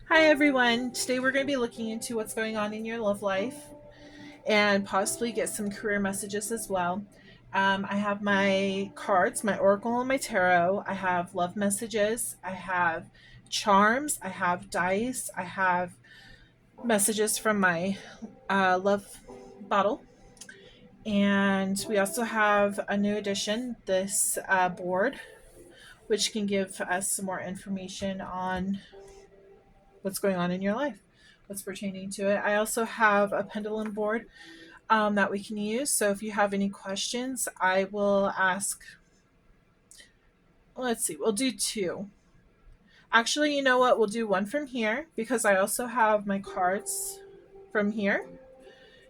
Hi everyone. Today we're going to be looking into what's going on in your love life and possibly get some career messages as well. I have my cards, my oracle, and my tarot. I have love messages. I have charms. I have dice. I have messages from my love bottle. And we also have a new addition, this board, which can give us some more information on what's going on in your life, what's pertaining to it. I also have a pendulum board that we can use. So if you have any questions, I will ask. Let's see, we'll do two. Actually, you know what? We'll do one from here because I also have my cards from here.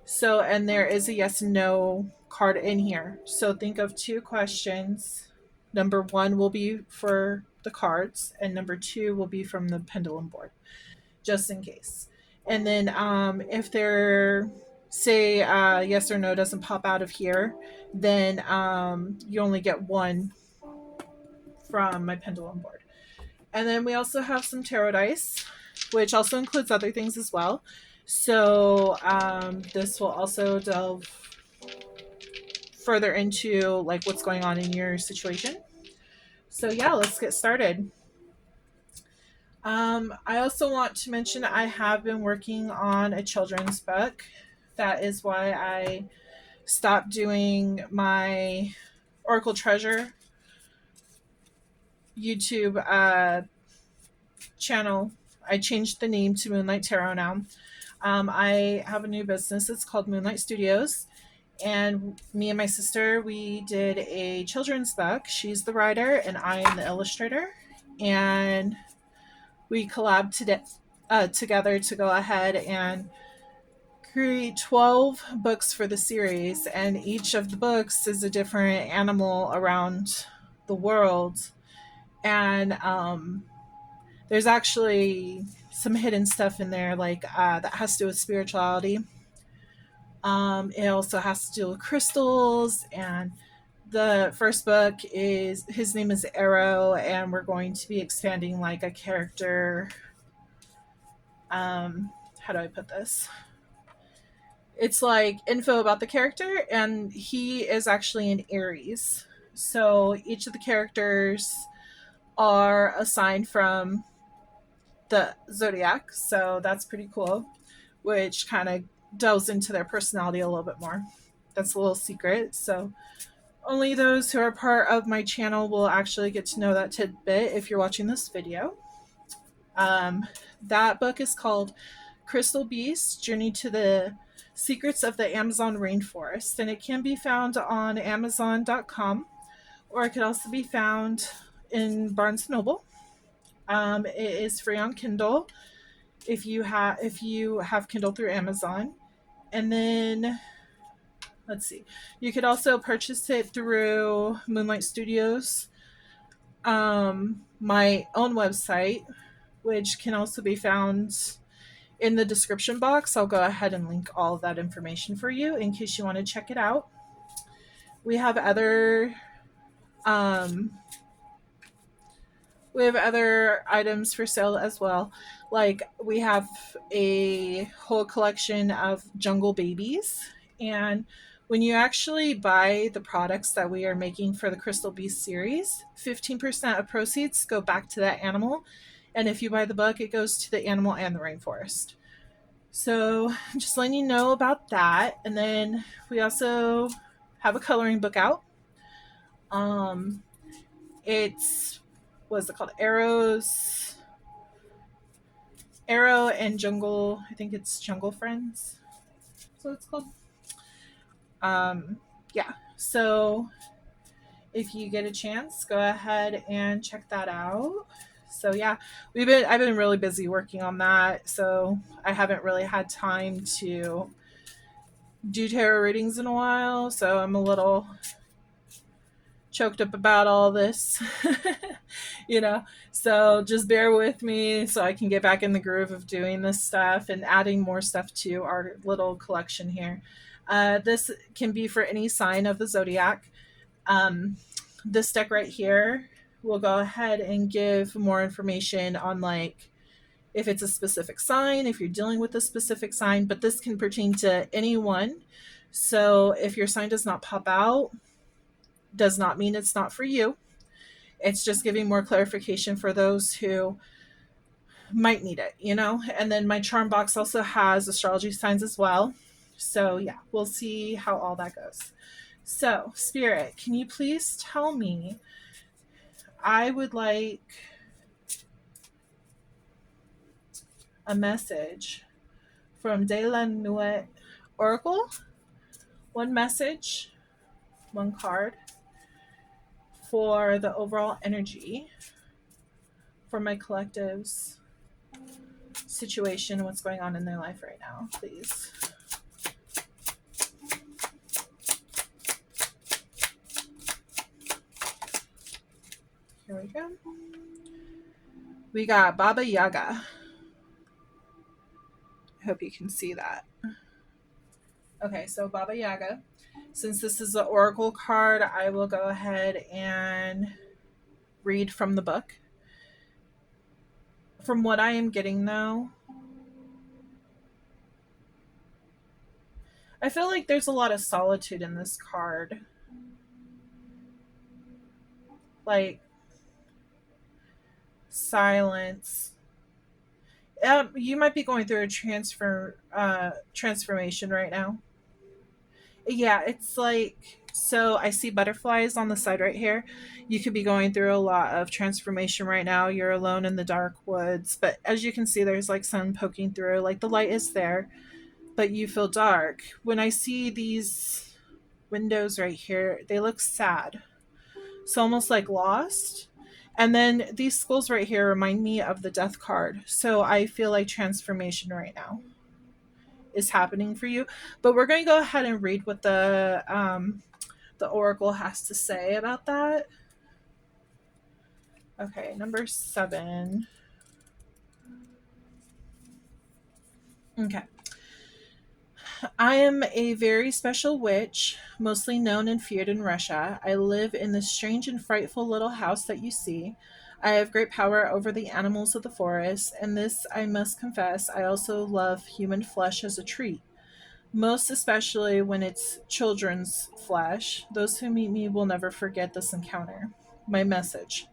So, and there is a yes and no card in here. So think of two questions. Number one will be for the cards, and number two will be from the pendulum board, just in case. And then if there, say, yes or no doesn't pop out of here, then you only get one from my pendulum board. And then we also have some tarot dice, which also includes other things as well. So this will also delve further into like what's going on in your situation. So yeah, let's get started. I also want to mention I have been working on a children's book. That is why I stopped doing my Oracle Treasure YouTube channel. I changed the name to Moonlight Tarot now. I have a new business. It's called Moonlight Studios. And me and my sister, we did a children's book. She's the writer, and I am the illustrator. And we collabed together to go ahead and create 12 books for the series, and each of the books is a different animal around the world. And there's actually some hidden stuff in there, like that has to do with spirituality. It also has to do with crystals. And the first book is his name is Arrow, and we're going to be expanding like a character. How do I put this? It's like info about the character, and he is actually an Aries. So each of the characters are assigned from the zodiac, so that's pretty cool, which kind of delves into their personality a little bit more. That's a little secret, so only those who are part of my channel will actually get to know that tidbit if you're watching this video. That book is called Crystal Beast Journey to the Secrets of the Amazon Rainforest, and it can be found on Amazon.com, or it could also be found in Barnes Noble. It is free on Kindle if you have Kindle through Amazon. And then let's see, you could also purchase it through Moonlight Studios, my own website, which can also be found in the description box. I'll go ahead and link all of that information for you in case you want to check it out. We have other um, we have other items for sale as well. Like we have a whole collection of jungle babies, and when you actually buy the products that we are making for the Crystal Beast series, 15% of proceeds go back to that animal. And if you buy the book, it goes to the animal and the rainforest. So just letting you know about that. And then we also have a coloring book out. Um, it's what's it called? Arrow and Jungle. I think it's Jungle Friends. So it's called. Yeah. So if you get a chance, go ahead and check that out. So yeah, I've been really busy working on that, so I haven't really had time to do tarot readings in a while, so I'm a little choked up about all this, you know. So just bear with me so I can get back in the groove of doing this stuff and adding more stuff to our little collection here. This can be for any sign of the zodiac. Um, this deck right here will go ahead and give more information on like if it's a specific sign, if you're dealing with a specific sign, but this can pertain to anyone. So if your sign does not pop out, does not mean it's not for you. It's just giving more clarification for those who might need it, you know? And then my charm box also has astrology signs as well. So yeah, we'll see how all that goes. So, Spirit, can you please tell me? I would like a message from De La Nuit Oracle. One message, one card for the overall energy for my collective's situation, what's going on in their life right now, please. Here we go. We got Baba Yaga. I hope you can see that. Okay, so Baba Yaga. Since this is the Oracle card, I will go ahead and read from the book. From what I am getting, though, I feel like there's a lot of solitude in this card. Like, silence. You might be going through a transformation right now. Yeah, it's like, so I see butterflies on the side right here. You could be going through a lot of transformation right now. You're alone in the dark woods, but as you can see, there's like sun poking through. Like the light is there, but you feel dark. When I see these windows right here, they look sad. So almost like lost. And then these skulls right here remind me of the death card. So I feel like transformation right now is happening for you. But we're going to go ahead and read what the oracle has to say about that. Okay, number 7. Okay. I am a very special witch, mostly known and feared in Russia. I live in the strange and frightful little house that you see. I have great power over the animals of the forest, and this I must confess, I also love human flesh as a treat. Most especially when it's children's flesh. Those who meet me will never forget this encounter. My message.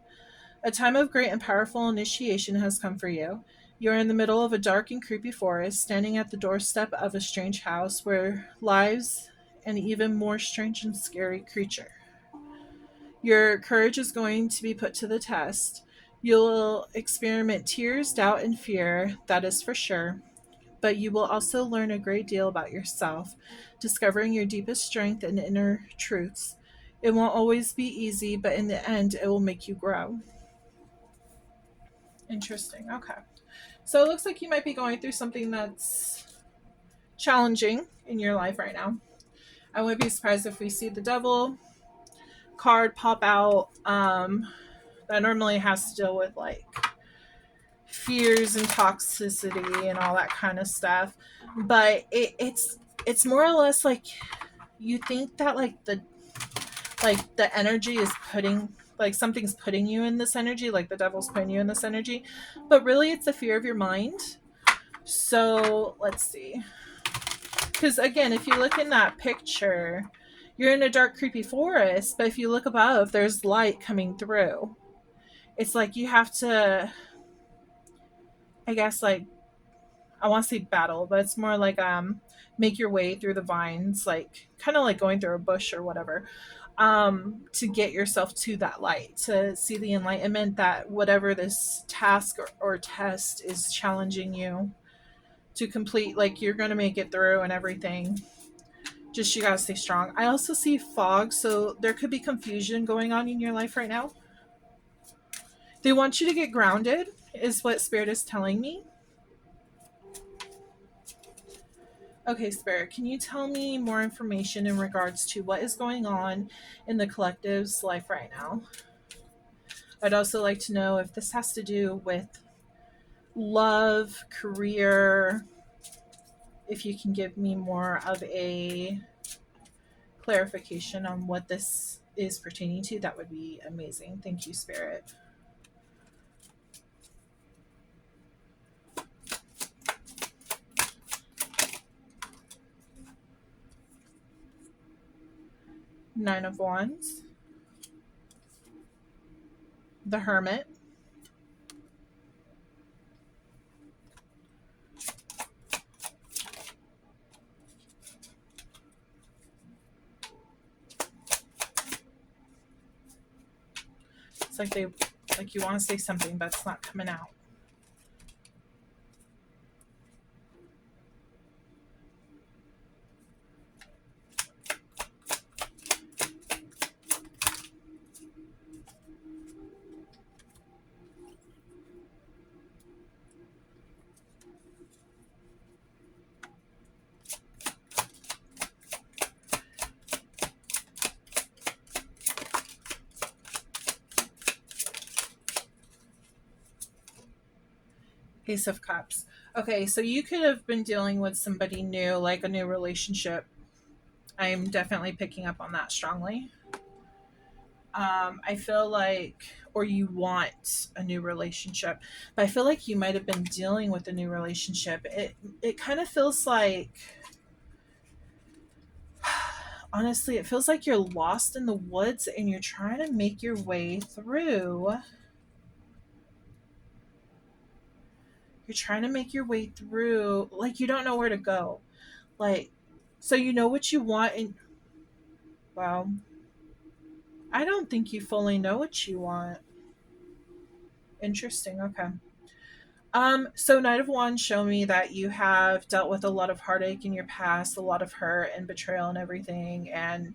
A time of great and powerful initiation has come for you. You are in the middle of a dark and creepy forest, standing at the doorstep of a strange house where lives an even more strange and scary creature. Your courage is going to be put to the test. You'll experiment tears, doubt, and fear, that is for sure. But you will also learn a great deal about yourself, discovering your deepest strength and inner truths. It won't always be easy, but in the end, it will make you grow. Interesting. Okay. So it looks like you might be going through something that's challenging in your life right now. I wouldn't be surprised if we see the devil card pop out. That normally has to deal with like fears and toxicity and all that kind of stuff. But it's more or less like you think that the energy is putting like something's putting you in this energy, like the devil's putting you in this energy, but really it's the fear of your mind. So let's see, because again, if you look in that picture, you're in a dark creepy forest, but if you look above, there's light coming through. It's like you have to, I guess, like, I want to say battle, but it's more like make your way through the vines, like kind of like going through a bush or whatever, to get yourself to that light, to see the enlightenment that whatever this task or test is challenging you to complete, like you're going to make it through and everything. Just you got to stay strong. I also see fog, so there could be confusion going on in your life right now. They want you to get grounded, is what Spirit is telling me. Okay, Spirit, can you tell me more information in regards to what is going on in the collective's life right now? I'd also like to know if this has to do with love, career, if you can give me more of a clarification on what this is pertaining to, that would be amazing. Thank you, Spirit. Nine of Wands, the Hermit, it's like they like you want to say something but it's not coming out. Ace of Cups. Okay, so you could have been dealing with somebody new, like a new relationship. I'm definitely picking up on that strongly. I feel like, or you want a new relationship, but I feel like you might have been dealing with a new relationship. It kind of feels like, honestly, it feels like you're lost in the woods and you're trying to make your way through. You're trying to make your way through, like you don't know where to go. Like, so you know what you want, and well, I don't think you fully know what you want. Interesting. Okay. So Knight of Wands show me that you have dealt with a lot of heartache in your past, a lot of hurt and betrayal and everything, and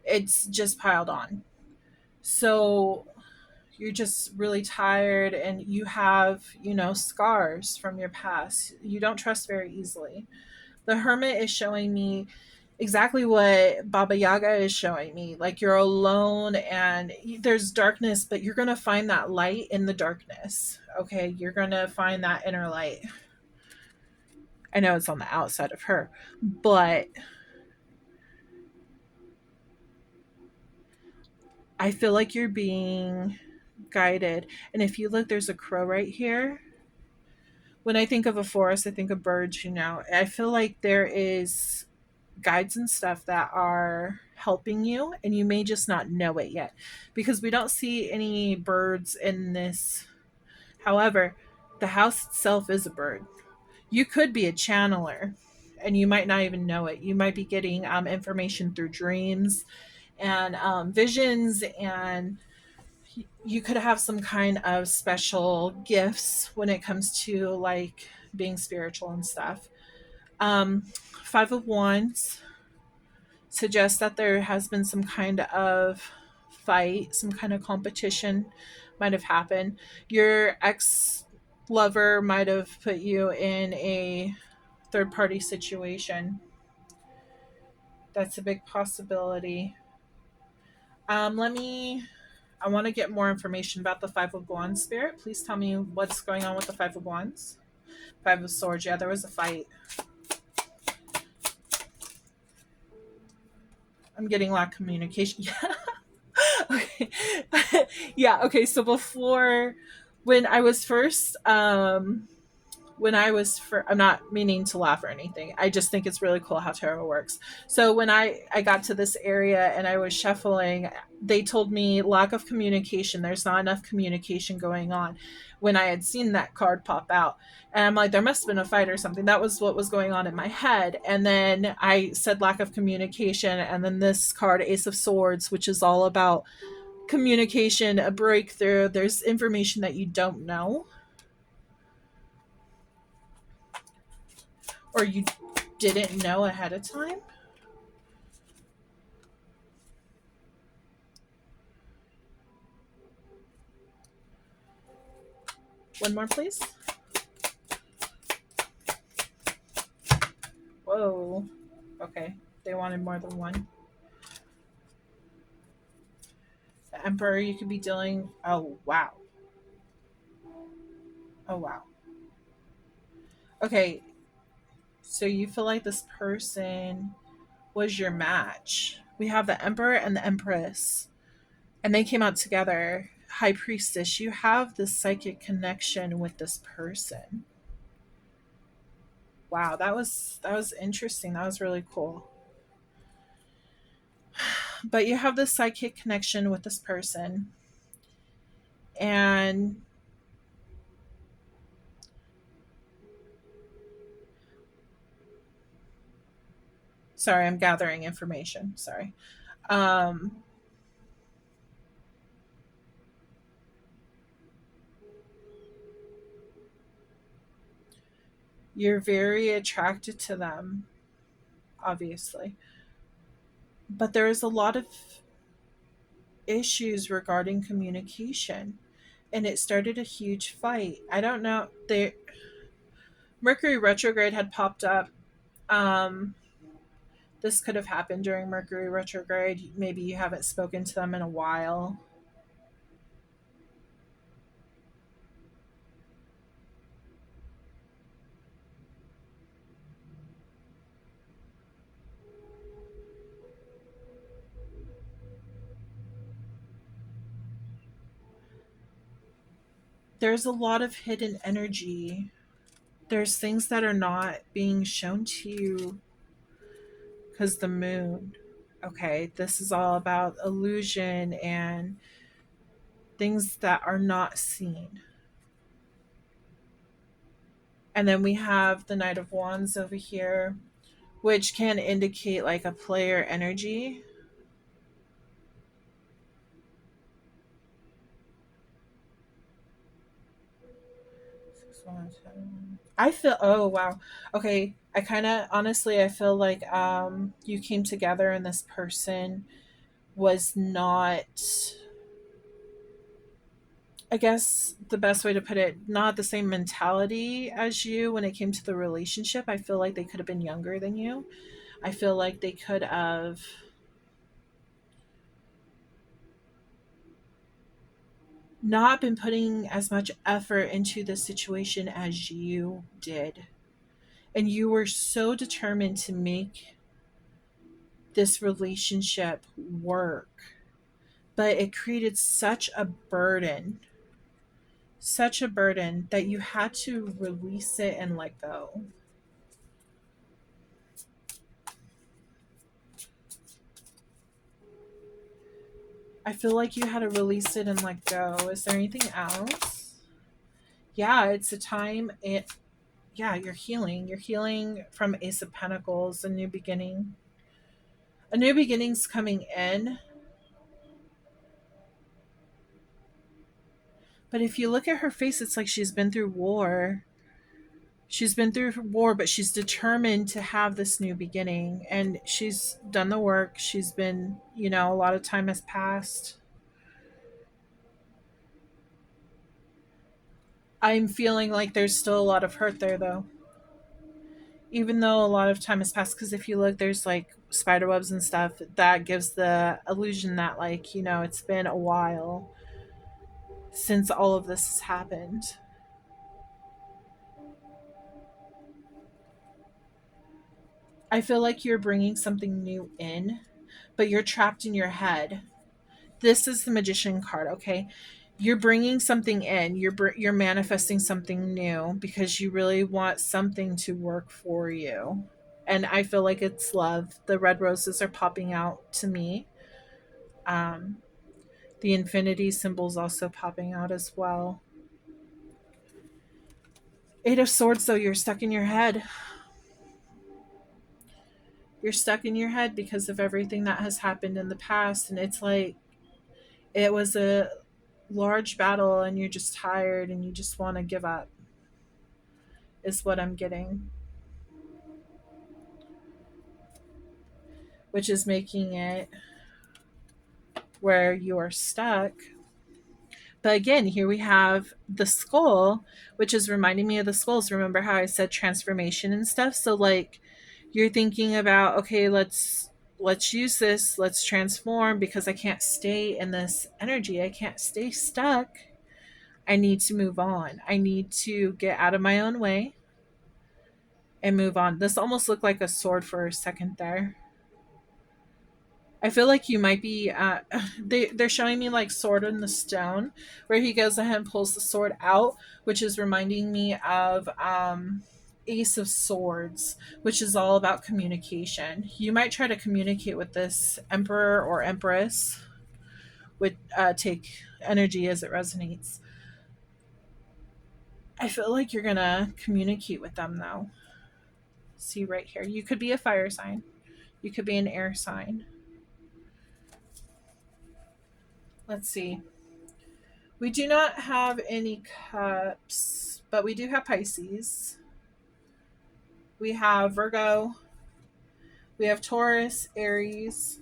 it's just piled on. So you're just really tired and you have, scars from your past. You don't trust very easily. The Hermit is showing me exactly what Baba Yaga is showing me. Like you're alone and there's darkness, but you're going to find that light in the darkness. Okay. You're going to find that inner light. I know it's on the outside of her, but I feel like you're being guided. And if you look, there's a crow right here. When I think of a forest, I think of birds. I feel like there is guides and stuff that are helping you, and you may just not know it yet because we don't see any birds in this. However, the house itself is a bird. You could be a channeler and you might not even know it. You might be getting information through dreams and visions, and you could have some kind of special gifts when it comes to like being spiritual and stuff. um Five of Wands suggests that there has been some kind of fight, some kind of competition might have happened. Your ex lover might have put you in a third party situation. That's a big possibility. Let me. I want to get more information about the Five of Wands spirit. Please tell me what's going on with the Five of Wands. Five of Swords. Yeah, there was a fight. I'm getting lack of communication. Okay. Yeah. Okay. So before, when I was first, I'm not meaning to laugh or anything. I just think it's really cool how tarot works. So when I got to this area and I was shuffling, they told me lack of communication. There's not enough communication going on. When I had seen that card pop out, and I'm like, there must have been a fight or something. That was what was going on in my head. And then I said lack of communication, and then this card, Ace of Swords, which is all about communication, a breakthrough. There's information that you don't know or you didn't know ahead of time. One more, please. Whoa. Okay. They wanted more than one. The Emperor, you could be dealing. Oh, wow. Oh, wow. Okay. So you feel like this person was your match. We have the Emperor and the Empress, and they came out together. High Priestess, you have this psychic connection with this person. Wow, that was interesting. That was really cool. But you have this psychic connection with this person, and sorry, I'm gathering information. Sorry. Um, you're very attracted to them, obviously, but there is a lot of issues regarding communication, and it started a huge fight. I don't know. Mercury retrograde had popped up. Um, this could have happened during Mercury retrograde. Maybe you haven't spoken to them in a while. There's a lot of hidden energy. There's things that are not being shown to you because the moon. Okay, this is all about illusion and things that are not seen. And then we have the Knight of Wands over here, which can indicate like a player energy. I feel, oh wow. Okay, I kind of honestly I feel like you came together and this person was not, I guess the best way to put it, not the same mentality as you when it came to the relationship. I feel like they could have been younger than you. I feel like they could have not been putting as much effort into the situation as you did. And you were so determined to make this relationship work. But it created such a burden that you had to release it and let go. I feel like you had to release it and let go. Is there anything else? Yeah, it's a time. Yeah, you're healing. You're healing from Ace of Pentacles, a new beginning. A new beginning's coming in. But if you look at her face, it's like she's been through war. She's been through war, but she's determined to have this new beginning. And she's done the work. She's been, a lot of time has passed. I'm feeling like there's still a lot of hurt there, though. Even though a lot of time has passed, because if you look, there's like spider webs and stuff that gives the illusion that, like, it's been a while since all of this has happened. I feel like you're bringing something new in, but you're trapped in your head. This is the magician card, okay? You're bringing something in. You're manifesting something new because you really want something to work for you. And I feel like it's love. The red roses are popping out to me. Um, the infinity symbol's also popping out as well. Eight of Swords, though, you're stuck in your head. You're stuck in your head because of everything that has happened in the past. And it's like it was a large battle and you're just tired and you just want to give up, is what I'm getting, which is making it where you're stuck. But again, here we have the skull, which is reminding me of the skulls. Remember how I said transformation and stuff? So like you're thinking about, okay, let's use this, let's transform because I can't stay in this energy. I can't stay stuck. I need to move on. I need to get out of my own way and move on. This almost looked like a sword for a second there. I feel like you might be. They're showing me like Sword in the Stone, where he goes ahead and pulls the sword out, which is reminding me of Ace of Swords, which is all about communication. You might try to communicate with this Emperor or Empress, would take energy as it resonates. I feel like you're gonna communicate with them though. See right here. You could be a fire sign. You could be an air sign. Let's see. We do not have any cups, but we do have Pisces. We have Virgo. We have Taurus, Aries,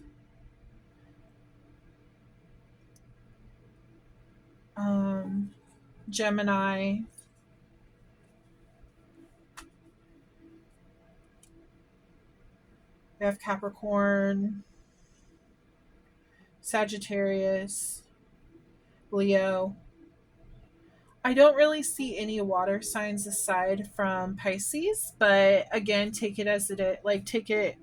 um, Gemini. We have Capricorn, Sagittarius, Leo. I don't really see any water signs aside from Pisces, but again, take it as it is. Like, take it.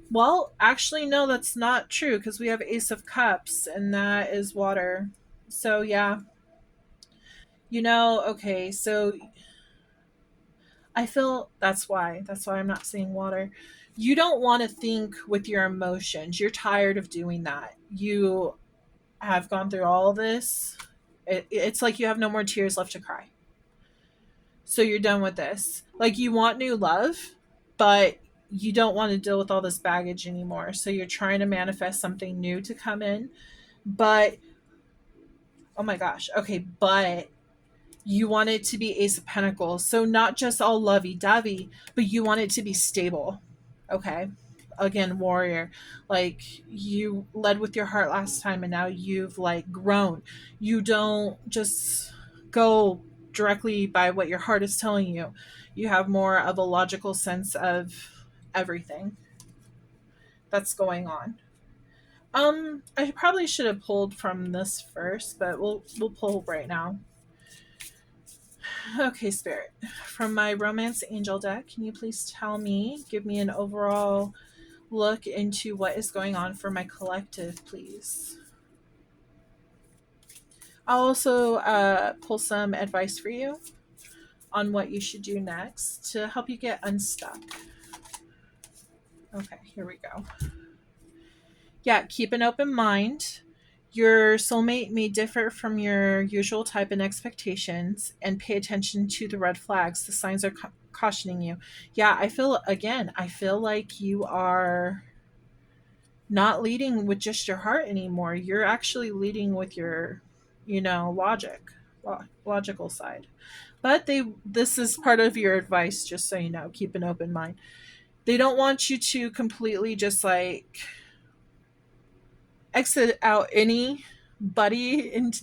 Well, actually, no, that's not true because we have Ace of Cups and that is water. So, yeah, okay, so I feel that's why. That's why I'm not seeing water. You don't want to think with your emotions. You're tired of doing that. You have gone through all this. It's like you have no more tears left to cry. So you're done with this. Like you want new love, but you don't want to deal with all this baggage anymore. So you're trying to manifest something new to come in. But oh my gosh. Okay, but you want it to be Ace of Pentacles. So not just all lovey dovey, but you want it to be stable. Okay. Again, warrior. Like you led with your heart last time and now you've like grown. You don't just go directly by what your heart is telling you. You have more of a logical sense of everything that's going on. I probably should have pulled from this first, but we'll pull right now. Okay, Spirit. From my Romance Angel deck, can you please give me an overall look into what is going on for my collective, please? I'll also pull some advice for you on what you should do next to help you get unstuck. Okay, here we go. Yeah, keep an open mind. Your soulmate may differ from your usual type and expectations, and pay attention to the red flags. The signs are cautioning you. Yeah, I feel like you are not leading with just your heart anymore. You're actually leading with your, logical side. But this is part of your advice, just so you know, keep an open mind. They don't want you to completely just like exit out anybody and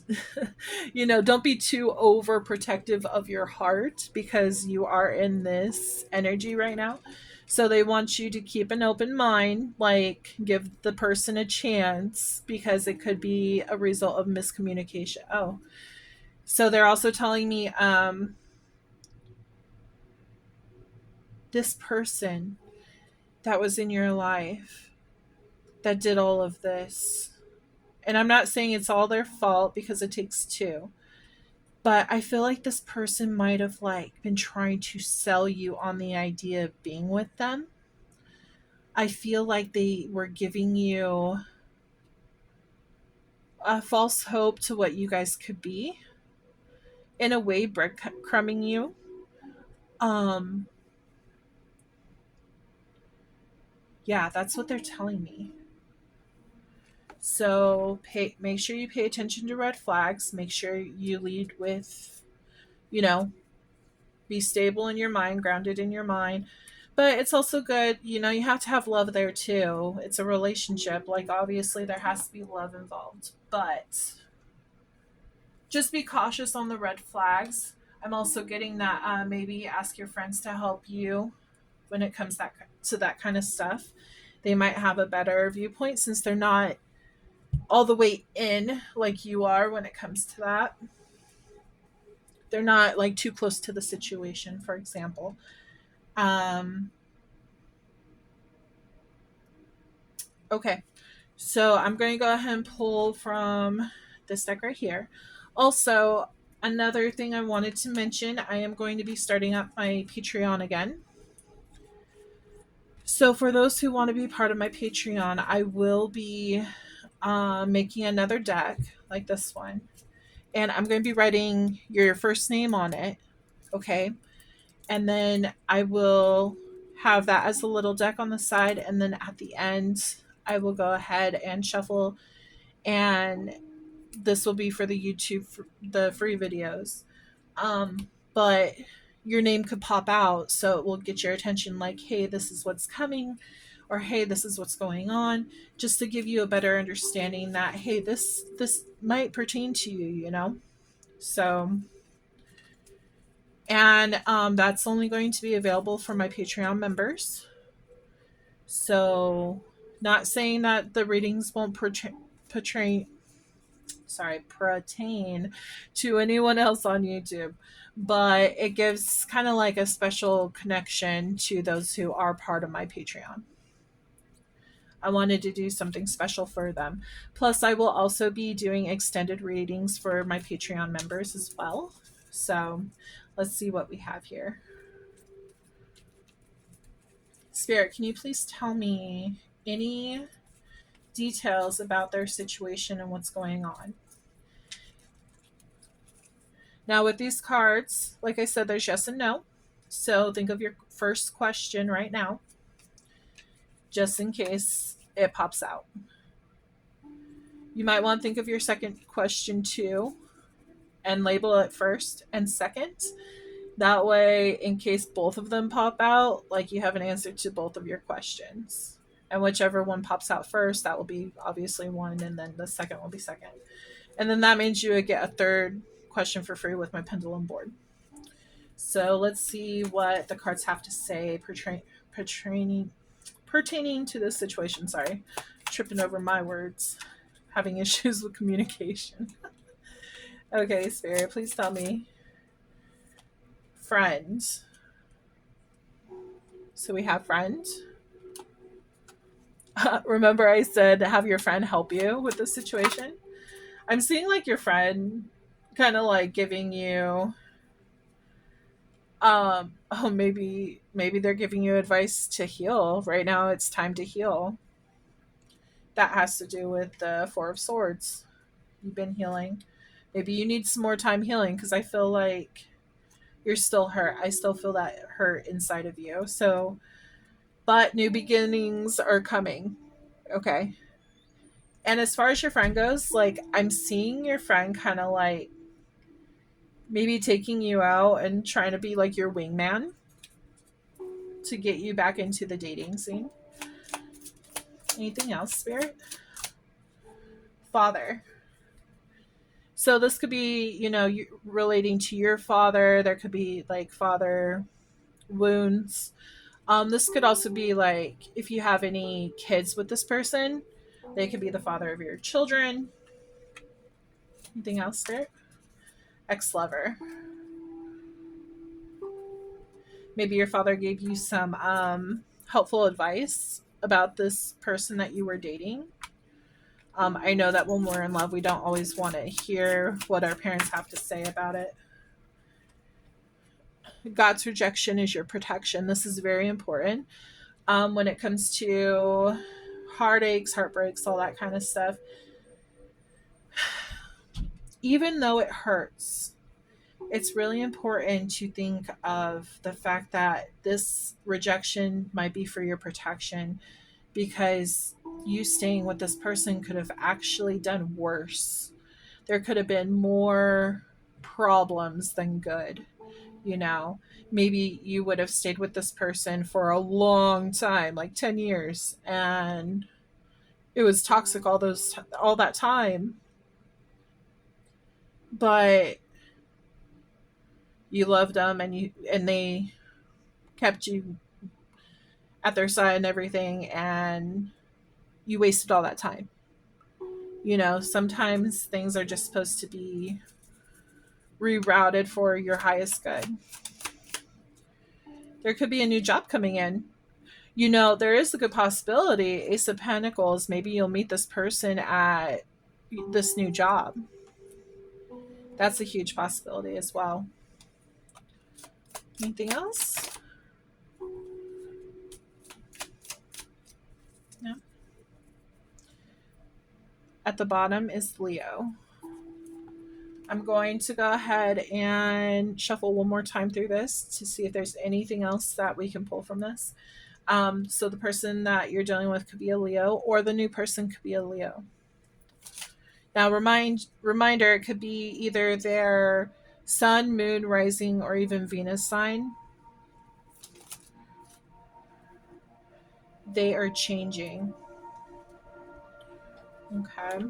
don't be too overprotective of your heart because you are in this energy right now. So they want you to keep an open mind, like give the person a chance because it could be a result of miscommunication. Oh, so they're also telling me this person that was in your life that did all of this, and I'm not saying it's all their fault because it takes two, but I feel like this person might have like been trying to sell you on the idea of being with them. I feel like they were giving you a false hope to what you guys could be, in a way breadcrumbing you. um yeah, that's what they're telling me. So make sure you pay attention to red flags. Make sure you lead with, you know, be stable in your mind, grounded in your mind. But it's also good, you have to have love there too. It's a relationship. Like, obviously, there has to be love involved. But just be cautious on the red flags. I'm also getting that maybe ask your friends to help you when it comes to that kind of stuff. They might have a better viewpoint since they're not all the way in like you are when it comes to that. They're not like too close to the situation, for example. Um, okay, so I'm going to go ahead and pull from this deck right here. Also, Another thing I wanted to mention, I am going to be starting up my Patreon again. So, for those who want to be part of my Patreon, I will be making another deck like this one. And I'm going to be writing your first name on it. Okay. And then I will have that as a little deck on the side. And then at the end, I will go ahead and shuffle. And this will be for the YouTube, the free videos. But your name could pop out, so it will get your attention like, hey, this is what's coming, or hey, this is what's going on, just to give you a better understanding that, hey, this might pertain to you, you know? So, and that's only going to be available for my Patreon members. So, not saying that the readings won't portray pertain to anyone else on YouTube, but it gives kind of like a special connection to those who are part of my Patreon. I wanted to do something special for them. Plus, I will also be doing extended readings for my Patreon members as well. So, let's see what we have here. Spirit, can you please tell me any details about their situation and what's going on? Now, with these cards, like I said, there's yes and no. So think of your first question right now, just in case it pops out. You might want to think of your second question too, and label it first and second. That way, in case both of them pop out, like you have an answer to both of your questions. And whichever one pops out first, that will be obviously one, and then the second will be second. And then that means you would get a third question for free with my pendulum board. So let's see what the cards have to say pertaining to this situation. Sorry, tripping over my words, having issues with communication. Okay, Spirit, please tell me. Friend. So we have friend. Remember I said have your friend help you with the situation? I'm seeing like your friend kind of like giving you maybe they're giving you advice to heal. Right now it's time to heal. That has to do with the Four of Swords. You've been healing. Maybe you need some more time healing, because I feel like you're still hurt. I still feel that hurt inside of you. So, but new beginnings are coming. Okay. And as far as your friend goes, like I'm seeing your friend kind of like maybe taking you out and trying to be like your wingman to get you back into the dating scene. Anything else, Spirit? Father. So this could be, relating to your father. There could be like father wounds. This could also be like if you have any kids with this person, they could be the father of your children. Anything else, Spirit? Ex-lover. Maybe your father gave you some helpful advice about this person that you were dating. I know that when we're in love, we don't always want to hear what our parents have to say about it. God's rejection is your protection. This is very important when it comes to heartaches, heartbreaks, all that kind of stuff. Even though it hurts, it's really important to think of the fact that this rejection might be for your protection, because you staying with this person could have actually done worse. There could have been more problems than good. Maybe you would have stayed with this person for a long time, like 10 years, and it was toxic all that time. But you loved them, and they kept you at their side and everything, and you wasted all that time. Sometimes things are just supposed to be rerouted for your highest good. There could be a new job coming in. There is a good possibility, Ace of Pentacles, maybe you'll meet this person at this new job. That's a huge possibility as well. Anything else? No. At the bottom is Leo. I'm going to go ahead and shuffle one more time through this to see if there's anything else that we can pull from this. So the person that you're dealing with could be a Leo, or the new person could be a Leo. Now, reminder, it could be either their sun, moon, rising, or even Venus sign. They are changing. Okay.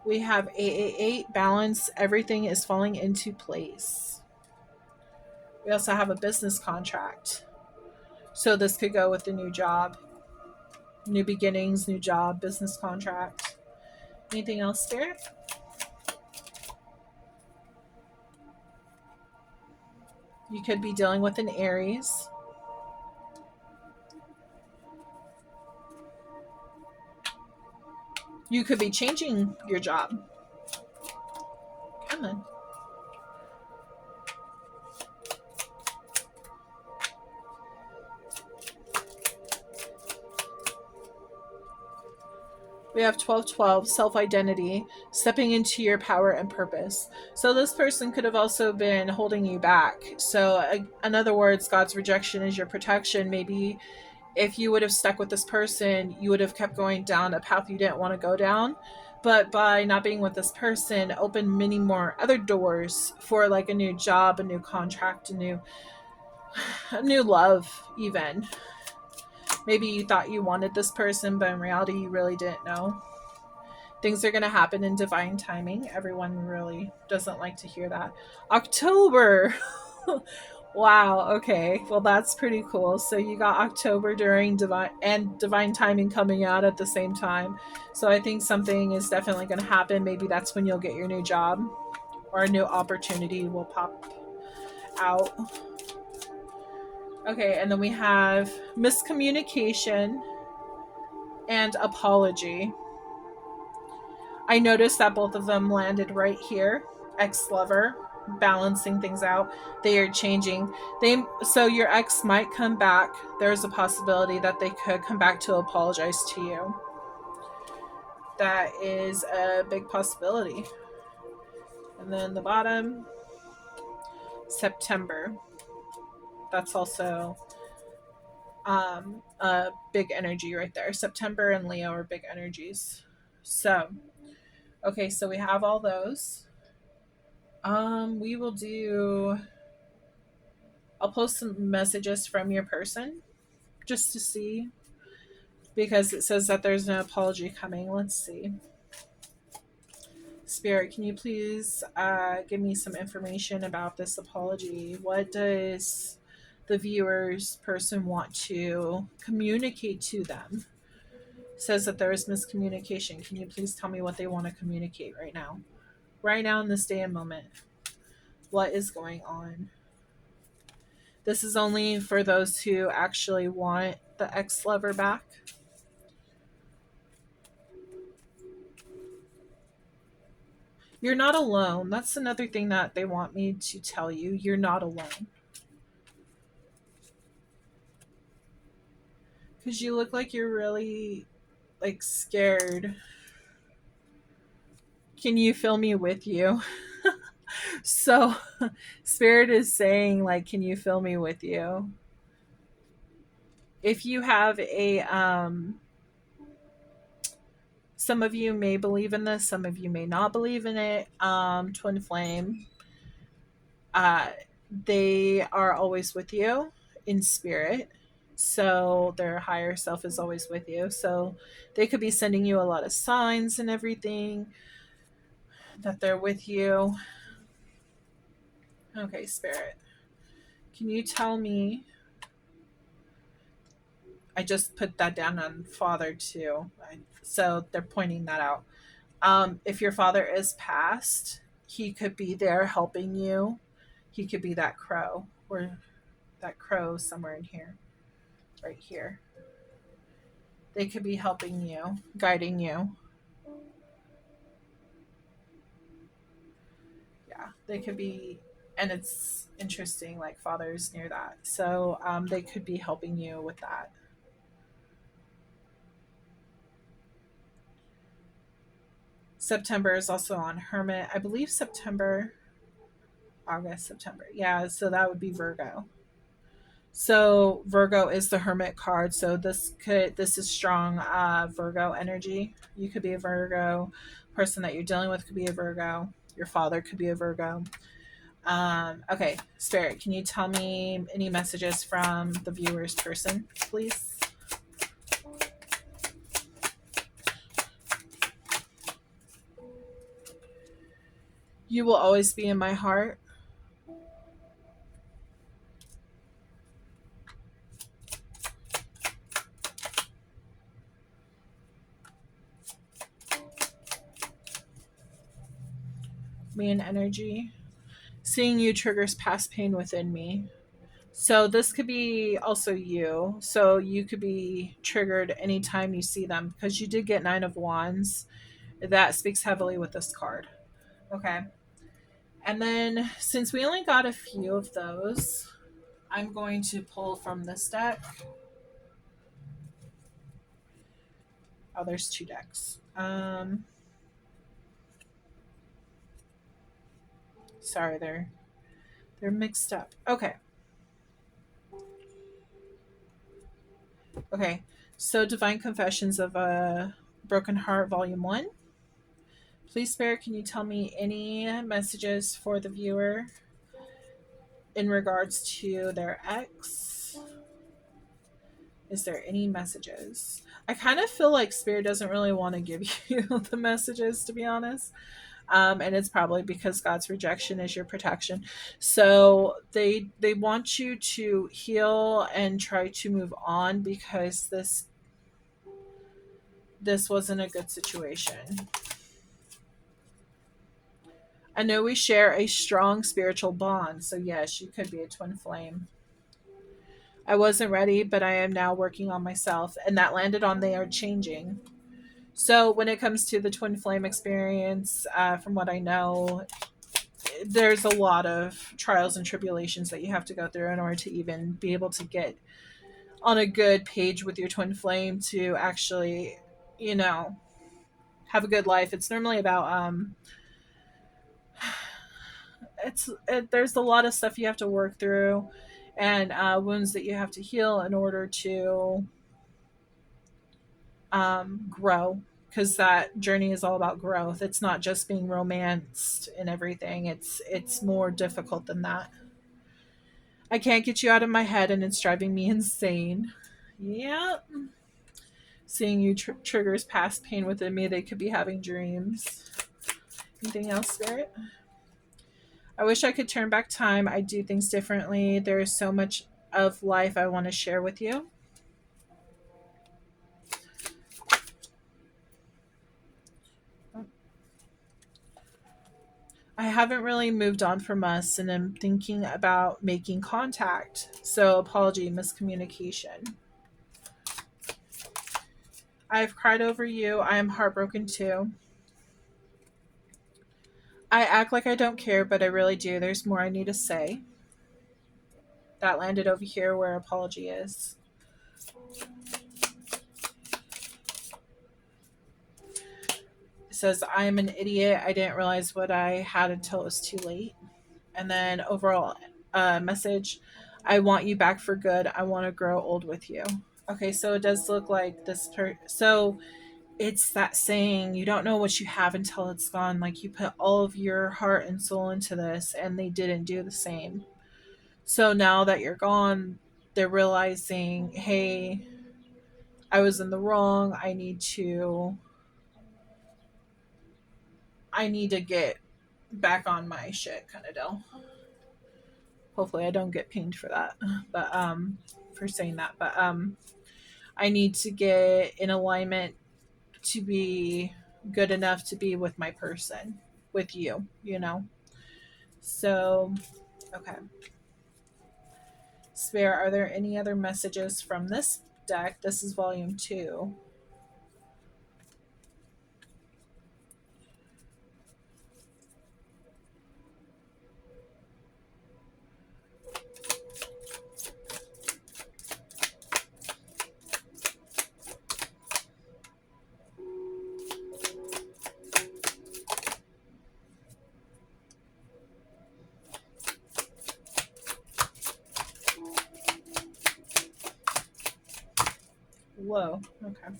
We have 888 balance. Everything is falling into place. We also have a business contract. So this could go with the new job, new beginnings, new job, business contract. Anything else, Spirit? You could be dealing with an Aries. You could be changing your job. Come on. We have 1212, self identity, stepping into your power and purpose. So, this person could have also been holding you back. So, in other words, God's rejection is your protection. Maybe if you would have stuck with this person, you would have kept going down a path you didn't want to go down. But by not being with this person, opened many more other doors for like a new job, a new contract, a new love, even. Maybe you thought you wanted this person, but in reality, you really didn't know. Things are going to happen in divine timing. Everyone really doesn't like to hear that. October. Wow. Okay. Well, that's pretty cool. So you got October during divine timing coming out at the same time. So I think something is definitely going to happen. Maybe that's when you'll get your new job or a new opportunity will pop out. Okay. And then we have miscommunication and apology. I noticed that both of them landed right here. Ex-lover, balancing things out. They are changing. So your ex might come back. There's a possibility that they could come back to apologize to you. That is a big possibility. And then the bottom, September. That's also a big energy right there. September and Leo are big energies. So, okay, so we have all those. We will do. I'll post some messages from your person just to see because it says that there's an apology coming. Let's see. Spirit, can you please give me some information about this apology? What does the viewer's person want to communicate to them? It says that there is miscommunication. Can you please tell me what they want to communicate right now? Right now in this day and moment. What is going on? This is only for those who actually want the ex-lover back. You're not alone. That's another thing that they want me to tell you. You're not alone. Because you look like you're really, like, scared. Can you feel me with you? So, Spirit is saying, like, can you feel me with you? If you have some of you may believe in this, some of you may not believe in it. Twin flame, uh, they are always with you in spirit. So their higher self is always with you. So they could be sending you a lot of signs and everything that they're with you. Okay, Spirit. Can you tell me? I just put that down on Father too. So they're pointing that out. If your father is passed, he could be there helping you. He could be that crow or that crow somewhere in here, right here. They could be helping you, guiding you. Yeah, they could be, and it's interesting, like fathers near that. So they could be helping you with that. September is also on Hermit. I believe September, August, September. Yeah, so that would be Virgo. So Virgo is the Hermit card. So this is strong Virgo energy. You could be a Virgo. Person that you're dealing with could be a Virgo. Your father could be a Virgo. Okay, Spirit, can you tell me any messages from the viewer's person, please? You will always be in my heart. Me and energy. Seeing you triggers past pain within me. So this could be also you. So you could be triggered anytime you see them because you did get Nine of Wands. That speaks heavily with this card. Okay. And then since we only got a few of those, I'm going to pull from this deck. Oh, there's two decks. Sorry, they're mixed up. Okay. Okay. So Divine Confessions of a Broken Heart, Volume 1. Please, Spirit, can you tell me any messages for the viewer in regards to their ex? Is there any messages? I kind of feel like Spirit doesn't really want to give you the messages, to be honest. And it's probably because God's rejection is your protection. So they want you to heal and try to move on because this wasn't a good situation. I know we share a strong spiritual bond, so yes, you could be a twin flame. I wasn't ready, but I am now working on myself, and that landed on they are changing. So when it comes to the twin flame experience, from what I know, there's a lot of trials and tribulations that you have to go through in order to even be able to get on a good page with your twin flame to actually, you know, have a good life. It's normally about there's a lot of stuff you have to work through and wounds that you have to heal in order to grow because that journey is all about growth. It's not just being romanced and everything. It's more difficult than that. I can't get you out of my head and it's driving me insane. Yeah. Seeing you triggers past pain within me. They could be having dreams. Anything else, Spirit? I wish I could turn back time. I do things differently. There is so much of life I want to share with you. I haven't really moved on from us and I'm thinking about making contact. So, apology, miscommunication. I've cried over you. I am heartbroken too. I act like I don't care, but I really do. There's more I need to say. That landed over here where apology is. It says, I am an idiot. I didn't realize what I had until it was too late. And then overall message, I want you back for good. I want to grow old with you. Okay, so it does look like so it's that saying, you don't know what you have until it's gone. Like you put all of your heart and soul into this and they didn't do the same. So now that you're gone, they're realizing, hey, I was in the wrong. I need to get back on my shit kind of deal. Hopefully I don't get pinged for that. But for saying that. But I need to get in alignment to be good enough to be with my person, with you, you know? So, okay. Spare, are there any other messages from this deck? This is volume 2. Whoa. Okay.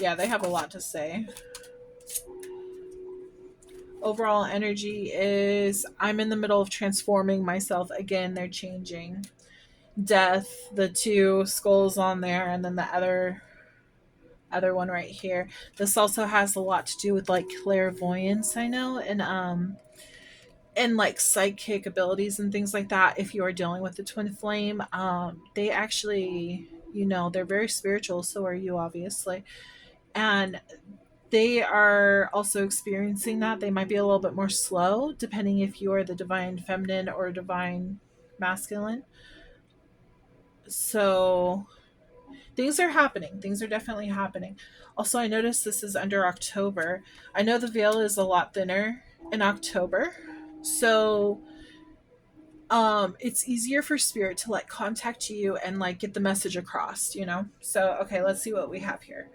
Yeah, they have a lot to say. Overall energy is I'm in the middle of transforming myself. Again, they're changing. Death, the two skulls on there, and then the other one right here. This also has a lot to do with like clairvoyance, I know, and like psychic abilities and things like that. If you are dealing with the twin flame, they actually, they're very spiritual. So are you, obviously, and they are also experiencing that. They might be a little bit more slow, depending if you are the divine feminine or divine masculine. So things are happening. Things are definitely happening. Also, I noticed this is under October. I know the veil is a lot thinner in October. So it's easier for spirit to like contact you and like get the message across. So okay, let's see what we have here.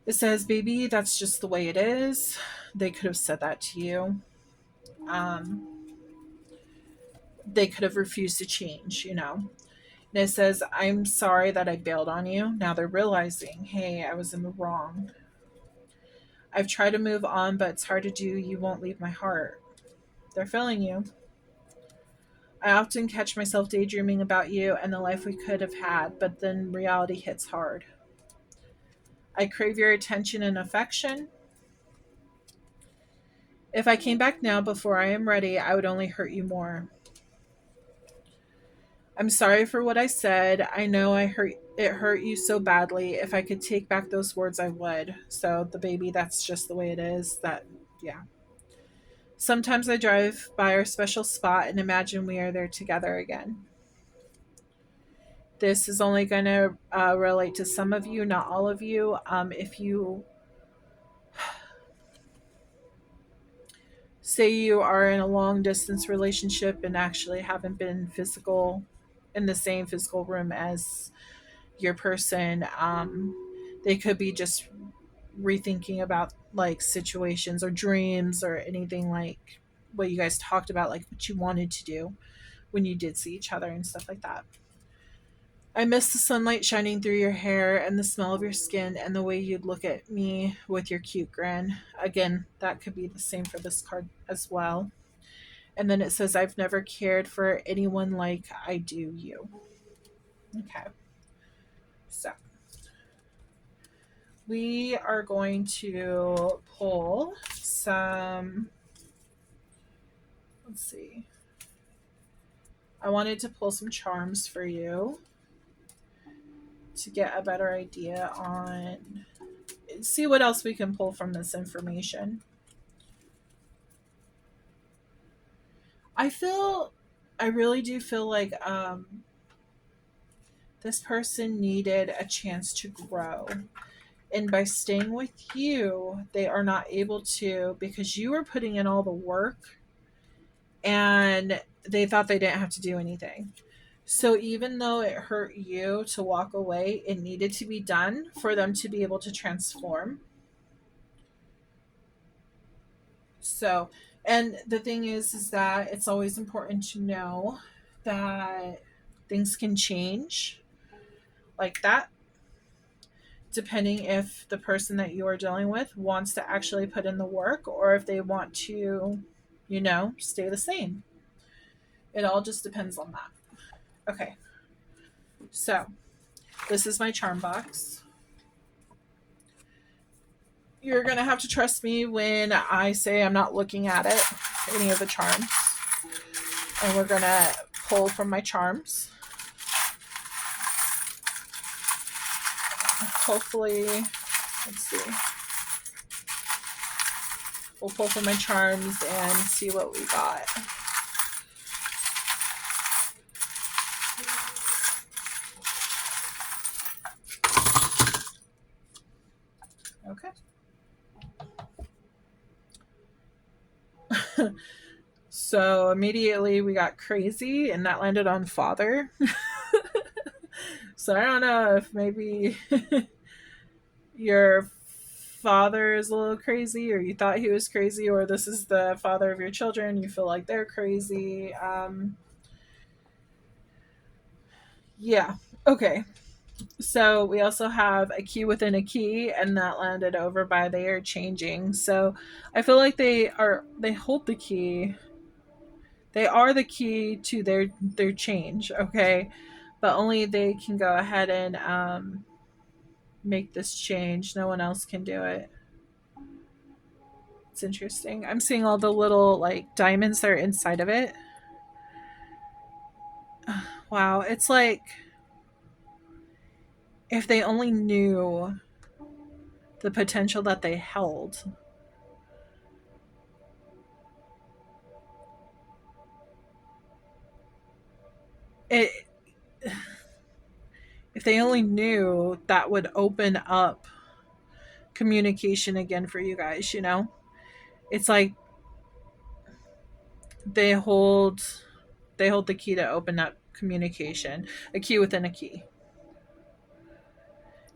It says, baby, that's just the way it is. They could have said that to you. um they could have refused to change. And it says, I'm sorry that I bailed on you. Now they're realizing, hey, I was in the wrong. I've tried to move on, but it's hard to do. You won't leave my heart. They're feeling you. I often catch myself daydreaming about you and the life we could have had, but then reality hits hard. I crave your attention and affection. If I came back now before I am ready, I would only hurt you more. I'm sorry for what I said. I know it hurt you so badly. If I could take back those words, I would. So the baby, that's just the way it is. That Yeah. Sometimes I drive by our special spot and imagine we are there together again. This is only going to relate to some of you, not all of you. If you say you are in a long distance relationship and actually haven't been physical in the same physical room as your person, they could be just rethinking about like situations or dreams or anything like what you guys talked about, like what you wanted to do when you did see each other and stuff like that. I miss the sunlight shining through your hair and the smell of your skin and the way you'd look at me with your cute grin. Again, that could be the same for this card as well. And then it says, I've never cared for anyone like I do you. Okay. So we are going to pull some. Let's see. I wanted to pull some charms for you to get a better idea on. See what else we can pull from this information. I feel. I really do feel like this person needed a chance to grow. And by staying with you, they are not able to because you were putting in all the work and they thought they didn't have to do anything. So even though it hurt you to walk away, it needed to be done for them to be able to transform. So, and the thing is that it's always important to know that things can change like that, depending if the person that you are dealing with wants to actually put in the work or if they want to, stay the same. It all just depends on that. Okay, so this is my charm box. You're going to have to trust me when I say I'm not looking at it, any of the charms. And we're going to pull from my charms. Hopefully, let's see. We'll pull from my charms and see what we got. Okay. So immediately we got crazy, and that landed on father. So I don't know if maybe your father is a little crazy, or you thought he was crazy, or this is the father of your children. You feel like they're crazy. Yeah. Okay. So we also have a key within a key, and that landed over by they are changing. So I feel like they hold the key. They are the key to their change, okay? But only they can go ahead and make this change. No one else can do it. It's interesting. I'm seeing all the little like diamonds that are inside of it. Wow, it's like if they only knew the potential that they held. It if they only knew, that would open up communication again for you guys, you know? It's like they hold they hold the key to open up communication, a key within a key.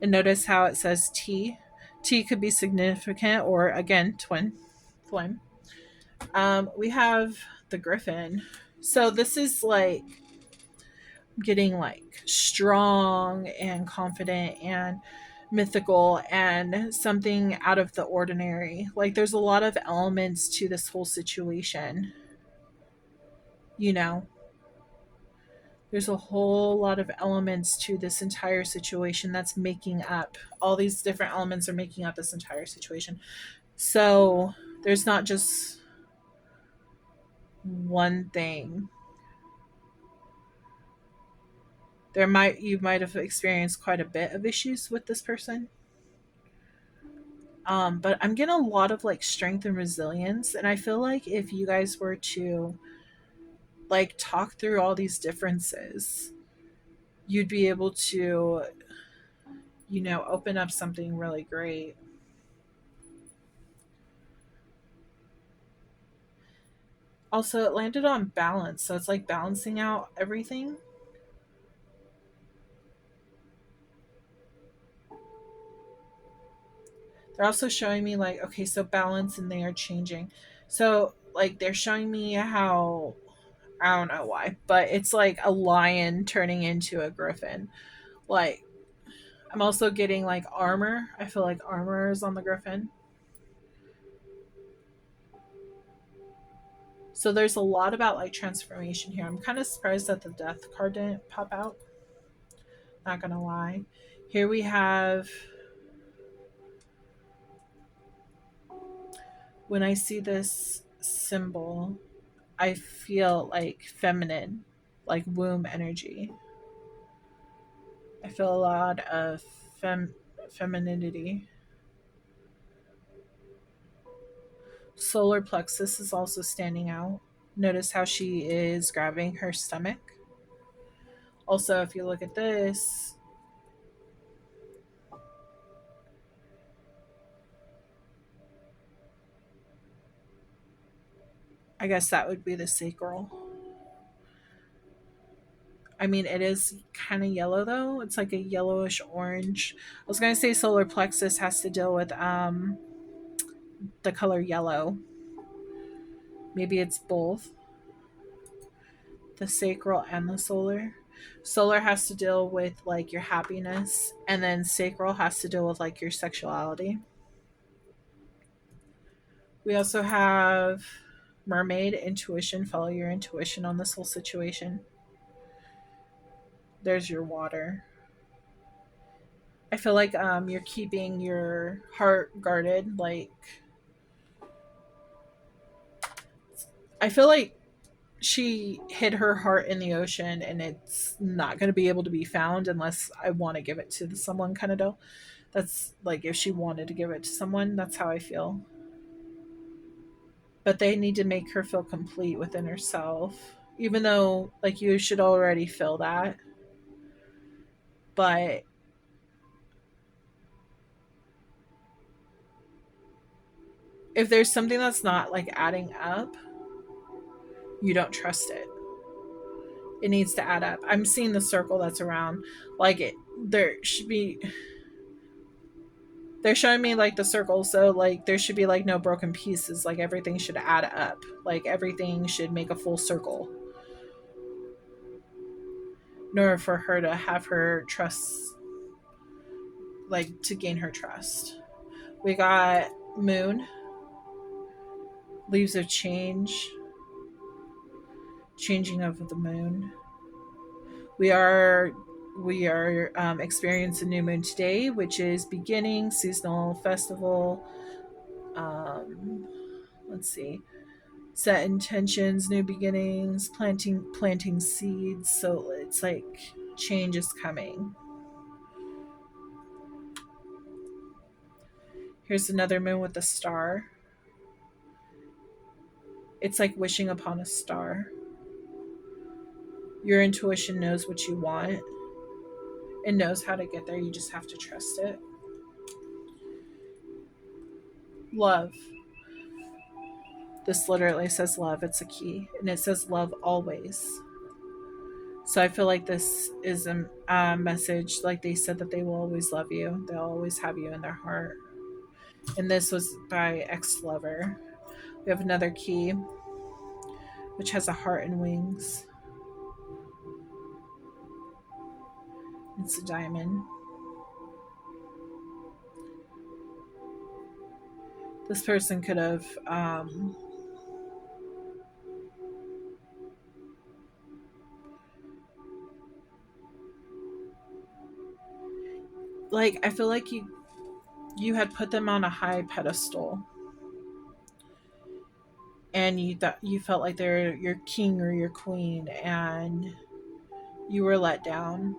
And notice how it says T. T could be significant or again twin flame. We have the griffin. So this is like getting like strong and confident and mythical and something out of the ordinary. Like there's a lot of elements to this whole situation, you know. There's a whole lot of elements to this entire situation that's making up all these different elements are making up this entire situation. So there's not just one thing. You might have experienced quite a bit of issues with this person. But I'm getting a lot of like strength and resilience, and I feel like if you guys were to like talk through all these differences, you'd be able to, you know, open up something really great. Also, it landed on balance, so it's like balancing out everything. They're also showing me like, okay, so balance and they are changing. So like they're showing me how I don't know why, but it's like a lion turning into a griffin. Like I'm also getting like armor. I feel like armor is on the griffin. So there's a lot about like transformation here. I'm kind of surprised that the death card didn't pop out. Not gonna lie. Here we have when I see this symbol, I feel like feminine, like womb energy. I feel a lot of femininity. Solar plexus is also standing out. Notice how she is grabbing her stomach. Also, if you look at this, I guess that would be the sacral. I mean, it is kind of yellow though. It's like a yellowish orange. I was gonna say solar plexus has to deal with the color yellow. Maybe it's both the sacral and the solar. Solar has to deal with like your happiness, and then sacral has to deal with like your sexuality. We also have mermaid intuition. Follow your intuition on this whole situation. There's your water. I feel like you're keeping your heart guarded. Like I feel like she hid her heart in the ocean, and it's not going to be able to be found unless I want to give it to someone, kind of deal. That's like if she wanted to give it to someone, that's how I feel. But they need to make her feel complete within herself, even though like you should already feel that. But if there's something that's not like adding up, you don't trust it. It needs to add up. I'm seeing the circle that's around. Like it, there should be. They're showing me like the circle, so like there should be like no broken pieces. Like everything should add up. Like everything should make a full circle in order for her to have her trust. like to gain her trust. We got Moon, leaves of change, changing of the moon. We are experiencing new moon today, which is beginning seasonal festival. Um, let's see, set intentions, new beginnings, planting seeds. So it's like change is coming. Here's another moon with a star. It's like wishing upon a star. Your intuition knows what you want and knows how to get there. You just have to trust it. Love. This literally says love. It's a key. And it says love always. So I feel like this is a message. Like they said that they will always love you. They'll always have you in their heart. And this was by ex lover. We have another key, which has a heart and wings. It's a diamond. This person could have like I feel like you had put them on a high pedestal and you thought you felt like they're your king or your queen, and you were let down.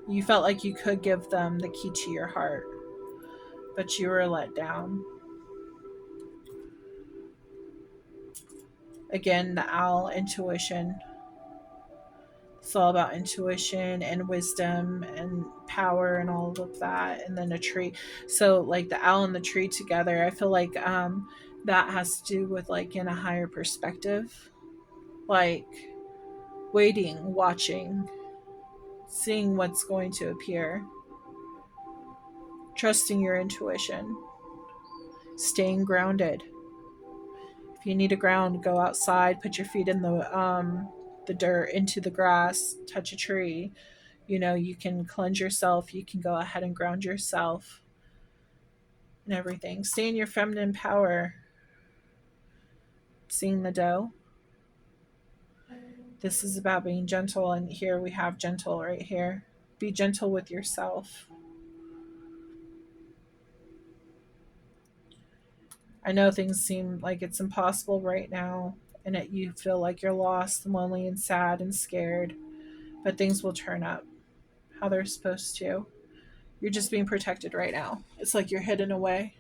You felt like you could give them the key to your heart, but you were let down. Again, the owl, intuition. It's all about intuition and wisdom and power and all of that. And then a tree. So like the owl and the tree together, I feel like that has to do with like in a higher perspective. Like waiting, watching, seeing what's going to appear, trusting your intuition, staying grounded. If you need a ground, go outside, put your feet in the dirt, into the grass, touch a tree. You know, you can cleanse yourself, you can go ahead and ground yourself and everything. Stay in your feminine power. Seeing the doe. This is about being gentle, and here we have gentle right here. Be gentle with yourself. I know things seem like it's impossible right now, and that you feel like you're lost, lonely, and sad and scared, but things will turn up how they're supposed to. You're just being protected right now. It's like you're hidden away.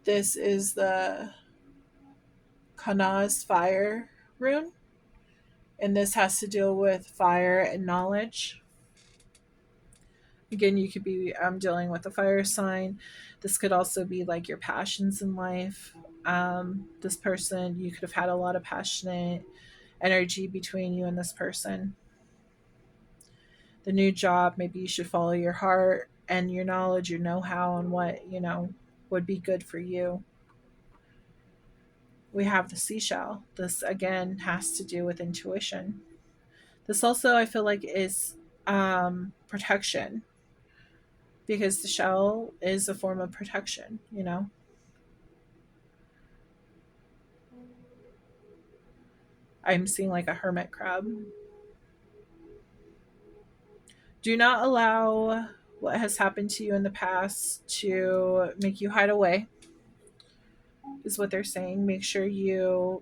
This is the Kanaz fire rune, and this has to deal with fire and knowledge. Again, you could be dealing with a fire sign. This could also be like your passions in life. This person, you could have had a lot of passionate energy between you and this person. The new job, maybe you should follow your heart and your knowledge, your know-how, and what would be good for you. We have the seashell. This again has to do with intuition. This also, I feel like, is protection, because the shell is a form of protection. I'm seeing like a hermit crab. Do not allow what has happened to you in the past to make you hide away, is what they're saying. Make sure you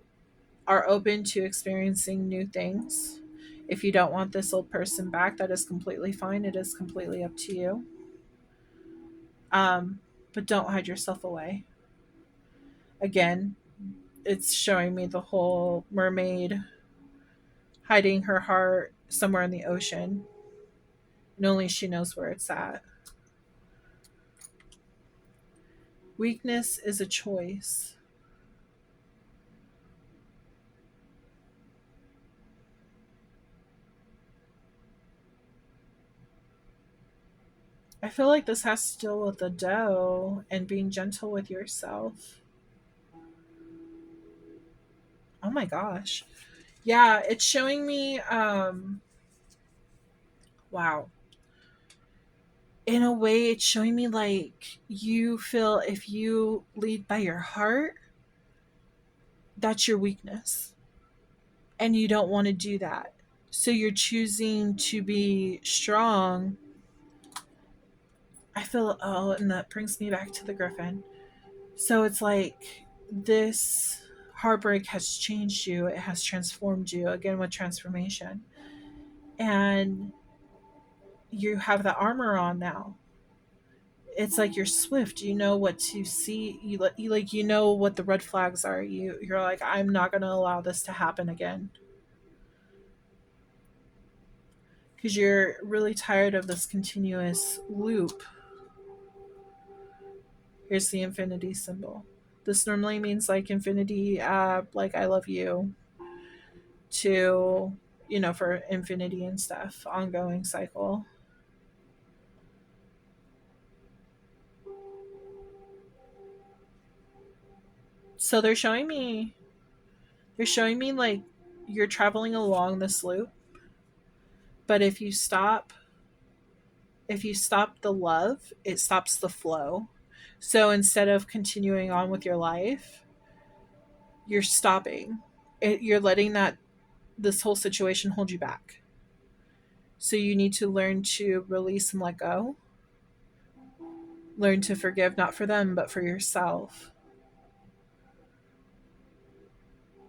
are open to experiencing new things. If you don't want this old person back, that is completely fine. It is completely up to you. But don't hide yourself away. Again, it's showing me the whole mermaid hiding her heart somewhere in the ocean, and only she knows where it's at. Weakness is a choice. I feel like this has to deal with the dough and being gentle with yourself. Oh my gosh. Yeah, it's showing me Wow. In a way, it's showing me like you feel if you lead by your heart, that's your weakness. And you don't want to do that. So you're choosing to be strong. I feel, oh, and that brings me back to the griffin. So it's like this heartbreak has changed you, it has transformed you, again with transformation. And you have the armor on now. It's like you're swift. You know what to see. You know what the red flags are. You're like, I'm not going to allow this to happen again, because you're really tired of this continuous loop. Here's the infinity symbol. This normally means like infinity, like I love you, to, for infinity and stuff, ongoing cycle. So they're showing me like you're traveling along this loop, but if you stop the love, it stops the flow. So instead of continuing on with your life, you're stopping. You're letting that this whole situation hold you back. So you need to learn to release and let go. Learn to forgive, not for them, but for yourself.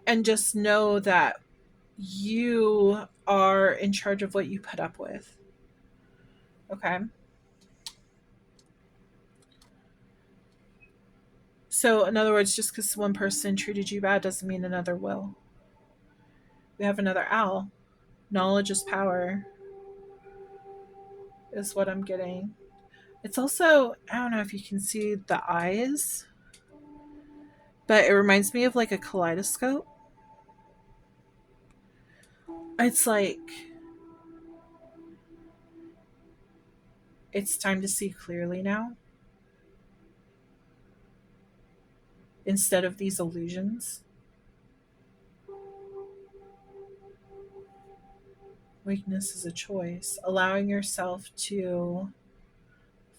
And just know that you are in charge of what you put up with. Okay? So, in other words, just because one person treated you bad doesn't mean another will. We have another owl. Knowledge is power, is what I'm getting. It's also, I don't know if you can see the eyes, but it reminds me of like a kaleidoscope. It's like it's time to see clearly now instead of these illusions. Weakness is a choice. Allowing yourself to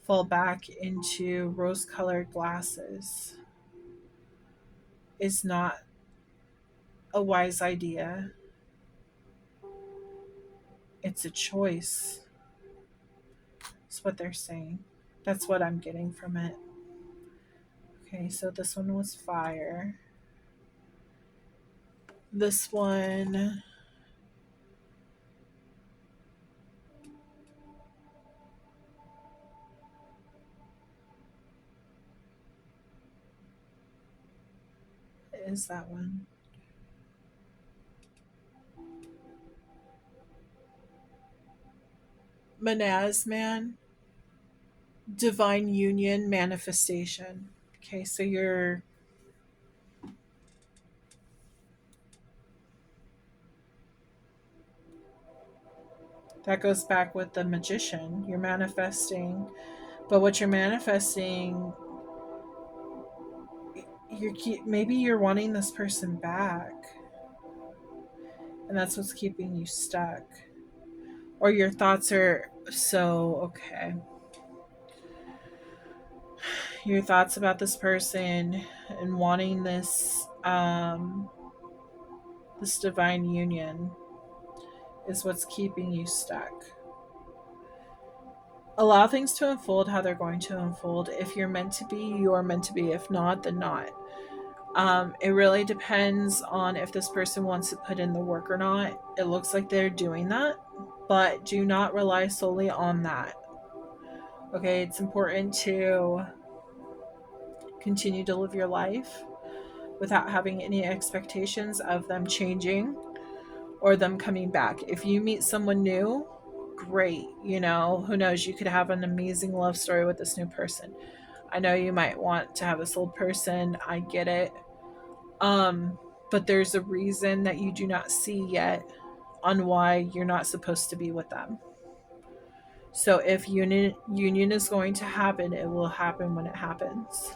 fall back into rose colored glasses is not a wise idea. It's a choice. That's what they're saying. That's what I'm getting from it. Okay, so this one was fire. This one is that one. Manaz man, divine union manifestation. Okay, so that goes back with the magician. You're manifesting, but what you're manifesting, maybe you're wanting this person back, and that's what's keeping you stuck. Or your thoughts are so okay. Your thoughts about this person and wanting this divine union is what's keeping you stuck. Allow things to unfold how they're going to unfold. If you're meant to be, you're meant to be. If not, then not. It really depends on if this person wants to put in the work or not. It looks like they're doing that, but do not rely solely on that. Okay, it's important to continue to live your life without having any expectations of them changing or them coming back. If you meet someone new, great. Who knows? You could have an amazing love story with this new person. I know you might want to have this old person. I get it. But there's a reason that you do not see yet on why you're not supposed to be with them. So if union is going to happen, it will happen when it happens.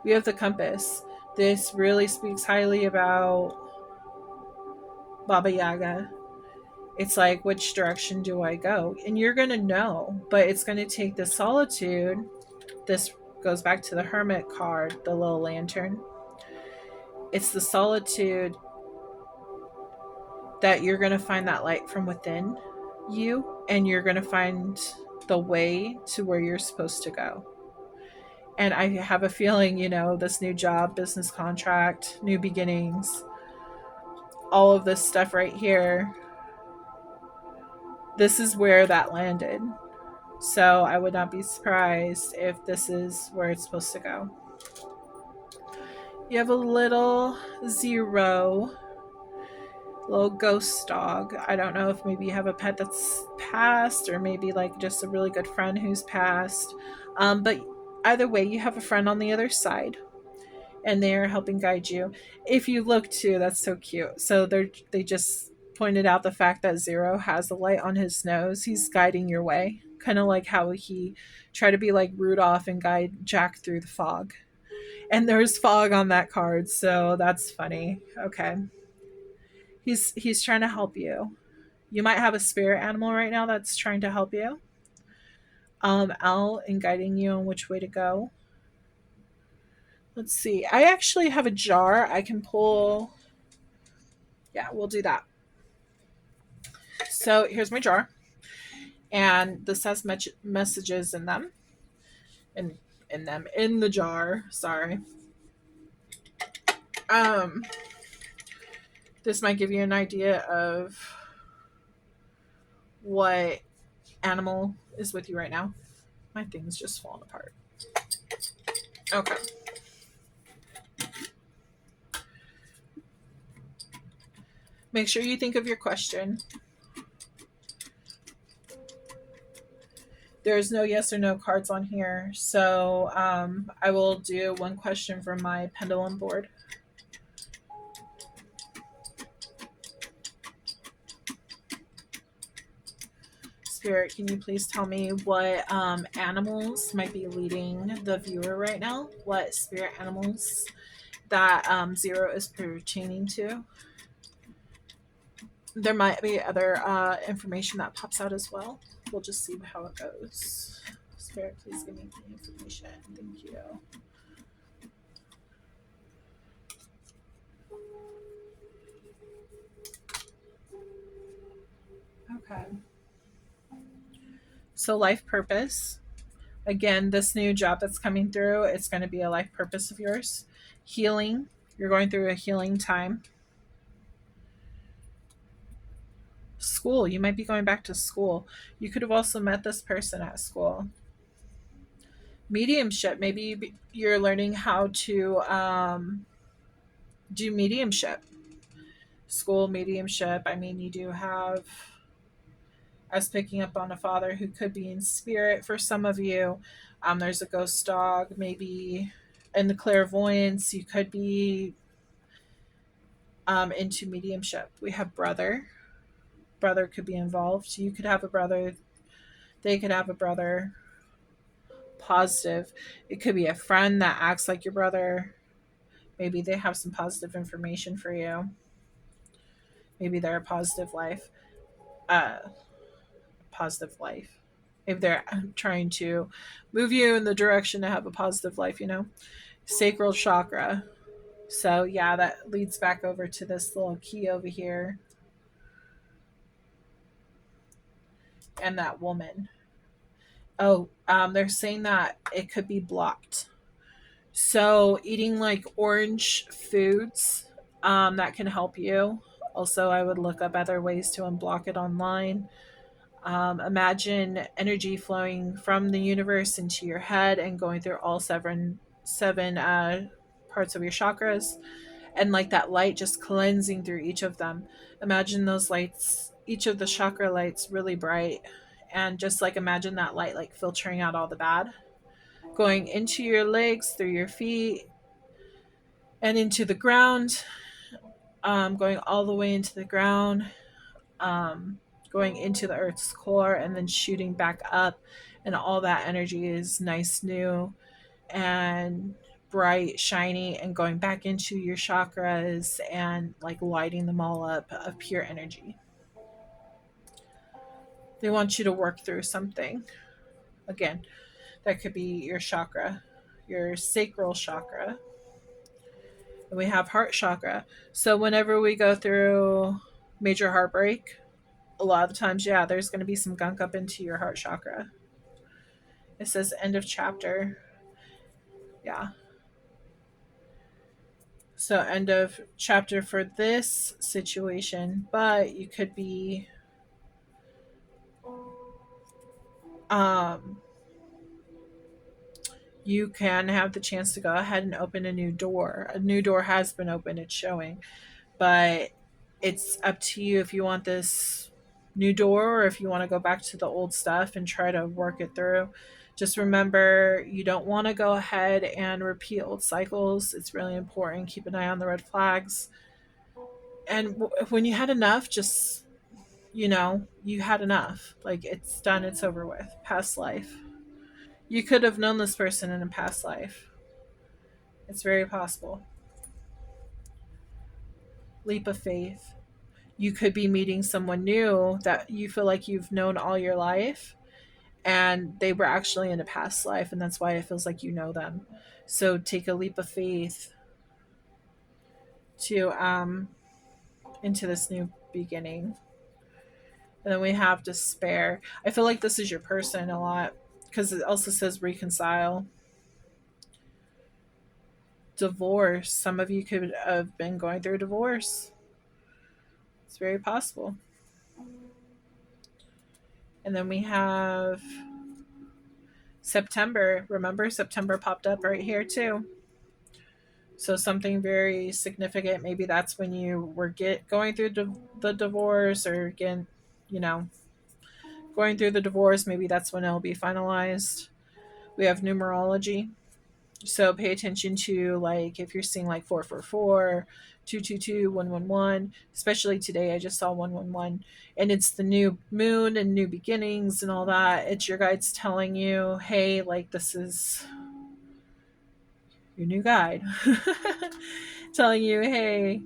We have the compass. This really speaks highly about Baba Yaga. It's like, which direction do I go? And you're going to know, but it's going to take the solitude. This goes back to the hermit card, the little lantern. It's the solitude that you're going to find that light from within you, and you're going to find the way to where you're supposed to go. And I have a feeling, this new job, business contract, new beginnings, all of this stuff right here, this is where that landed. So I would not be surprised if this is where it's supposed to go. You have a little zero, little ghost dog. I don't know if maybe you have a pet that's passed, or maybe like just a really good friend who's passed. But either way, you have a friend on the other side, and they are helping guide you. If you look too, that's so cute. So they just pointed out the fact that Zero has a light on his nose. He's guiding your way, kind of like how he tried to be like Rudolph and guide Jack through the fog. And there's fog on that card, so that's funny. Okay. He's trying to help you. You might have a spirit animal right now that's trying to help you. Out and guiding you on which way to go. Let's see. I actually have a jar I can pull. Yeah, we'll do that. So here's my jar, and this has messages in them, in the jar. Sorry. Um, this might give you an idea of what animal is with you right now. My thing's just falling apart. Okay. Make sure you think of your question. There's no yes or no cards on here, so I will do one question from my pendulum board. Spirit, can you please tell me what animals might be leading the viewer right now? What spirit animals that Zero is pertaining to? There might be other information that pops out as well. We'll just see how it goes. Spirit, please give me the information. Thank you. Okay. So, life purpose. Again, this new job that's coming through, it's going to be a life purpose of yours. Healing. You're going through a healing time. School. You might be going back to school. You could have also met this person at school. Mediumship. Maybe you're learning how to do mediumship. School mediumship. I mean, you do have us picking up on a father who could be in spirit for some of you. There's a ghost dog, maybe in the clairvoyance. You could be into mediumship. We have brother. Brother could be involved. You could have a brother. They could have a brother. Positive. It could be a friend that acts like your brother. Maybe they have some positive information for you. Maybe they're a positive life. Uh, positive life. If they're trying to move you in the direction to have a positive life. Sacral chakra. So, yeah, that leads back over to this little key over here. And that woman. Oh, they're saying that it could be blocked. So, eating like orange foods, that can help you. Also, I would look up other ways to unblock it online. Imagine energy flowing from the universe into your head and going through all seven parts of your chakras, and like that light just cleansing through each of them. Imagine those lights, each of the chakra lights, really bright, and just like imagine that light like filtering out all the bad, going into your legs, through your feet, and into the ground, going all the way into the ground, going into the earth's core, and then shooting back up, and all that energy is nice, new, and bright, shiny, and going back into your chakras and like lighting them all up of pure energy. They want you to work through something. Again, that could be your chakra, your sacral chakra. And we have heart chakra. So whenever we go through major heartbreak, a lot of the times, yeah, there's going to be some gunk up into your heart chakra. It says end of chapter. Yeah. So end of chapter for this situation, but you could be um you can have the chance to go ahead and open a new door. A new door has been opened, it's showing, but it's up to you if you want this new door or if you want to go back to the old stuff and try to work it through. Just remember, you don't want to go ahead and repeat old cycles. It's really important. Keep an eye on the red flags. And when you had enough, just, you had enough. Like, it's done, it's over with. Past life. You could have known this person in a past life. It's very possible. Leap of faith. You could be meeting someone new that you feel like you've known all your life, and they were actually in a past life, and that's why it feels like you know them. So take a leap of faith to into this new beginning. And then we have despair. I feel like this is your person a lot because it also says reconcile. Divorce. Some of you could have been going through a divorce. It's very possible. And then we have September. Remember, September popped up right here too. So something very significant. Maybe that's when you were going through the divorce, or again, you know, going through the divorce. Maybe that's when it'll be finalized. We have numerology. So pay attention to, like, if you're seeing like 444, 222, 111. Especially today, I just saw 111, and it's the new moon and new beginnings and all that. It's your guides telling you, hey, like, this is your new guide. Telling you, hey,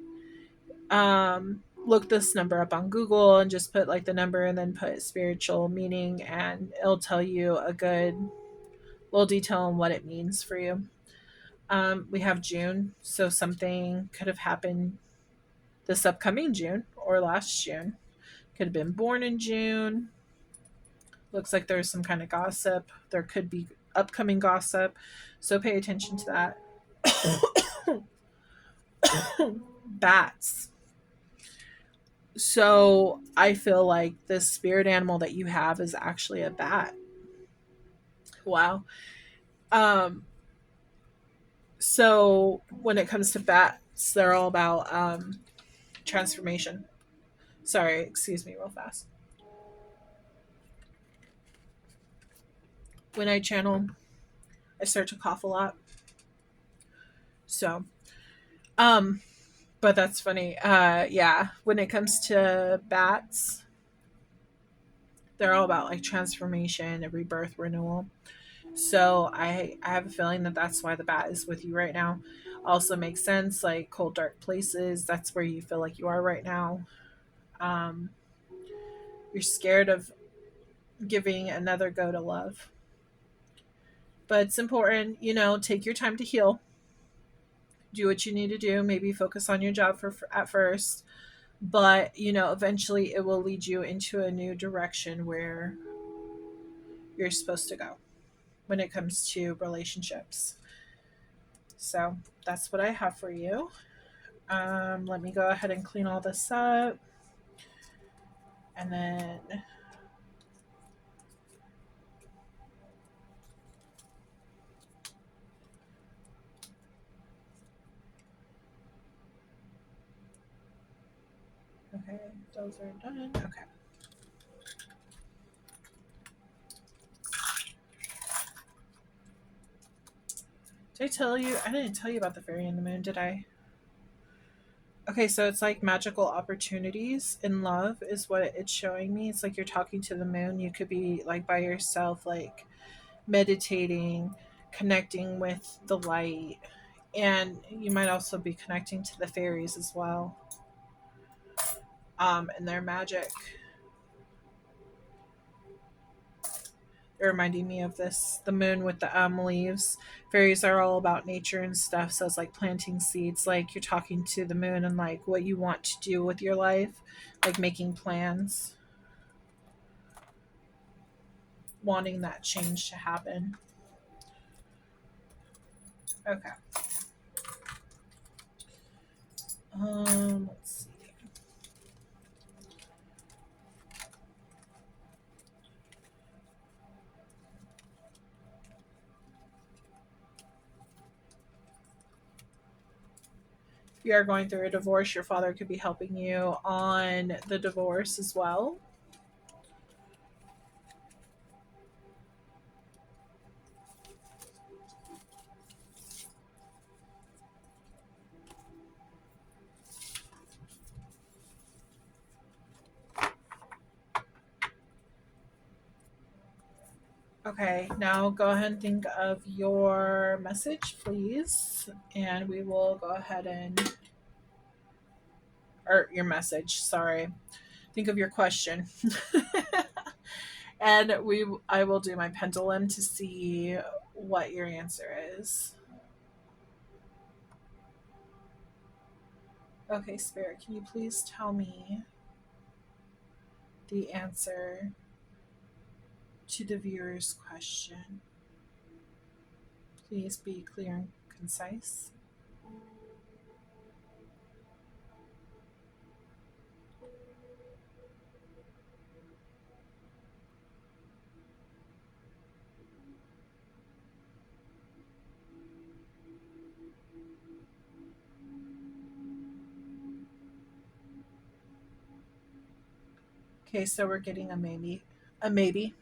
look this number up on Google and just put like the number and then put spiritual meaning, and it'll tell you a good little detail on what it means for you. We have June, so something could have happened this upcoming June or last June. Could have been born in June. Looks like there's some kind of gossip. There could be upcoming gossip, so pay attention to that. Bats. So I feel like the spirit animal that you have is actually a bat. Wow. Um, so when it comes to bats, they're all about transformation. Sorry, excuse me, real fast. When I channel, I start to cough a lot. So, um, but that's funny. Yeah, when it comes to bats, they're all about like transformation and rebirth, renewal. So I have a feeling that that's why the bat is with you right now. Also makes sense, like cold dark places. That's where you feel like you are right now. Um, you're scared of giving another go to love, but it's important. Take your time to heal. Do what you need to do. Maybe focus on your job for at first, but eventually it will lead you into a new direction where you're supposed to go when it comes to relationships. So that's what I have for you. Let me go ahead and clean all this up. And then okay, those are done. Okay. Did I tell you? I didn't tell you about the fairy in the moon, did I? Okay, so it's like magical opportunities in love is what it's showing me. It's like you're talking to the moon. You could be like by yourself, like meditating, connecting with the light, and you might also be connecting to the fairies as well, and their magic. reminding me of this, the moon with the leaves. Fairies are all about nature and stuff, so it's like planting seeds, like you're talking to the moon and like what you want to do with your life, like making plans, wanting that change to happen. Okay. Let's see. If you are going through a divorce, your father could be helping you on the divorce as well. Okay, now go ahead and think of your message, please. And we will go ahead and, or your message, sorry. Think of your question. And I will do my pendulum to see what your answer is. Okay, Spirit, can you please tell me the answer to the viewer's question? Please be clear and concise. Okay, so we're getting a maybe. A maybe.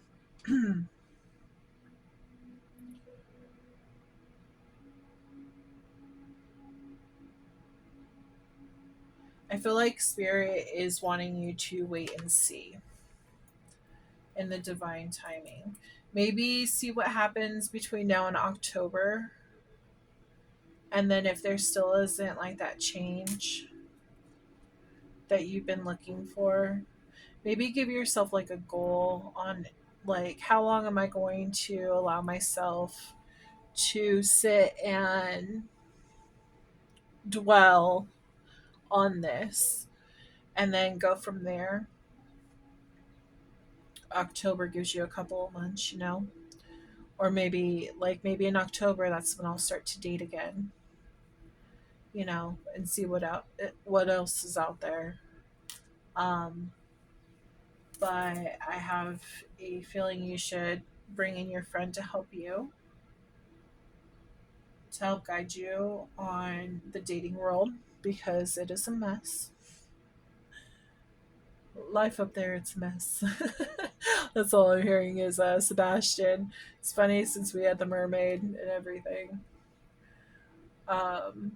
I feel like Spirit is wanting you to wait and see in the divine timing. Maybe see what happens between now and October. And then if there still isn't like that change that you've been looking for, maybe give yourself like a goal on like how long am I going to allow myself to sit and dwell on this and then go from there. October gives you a couple of months, or maybe in October that's when I'll start to date again, and see what else is out there. Um, but I have a feeling you should bring in your friend to help guide you on the dating world because it is a mess. Life up there, it's a mess. That's all I'm hearing is Sebastian. It's funny since we had the mermaid and everything. Um,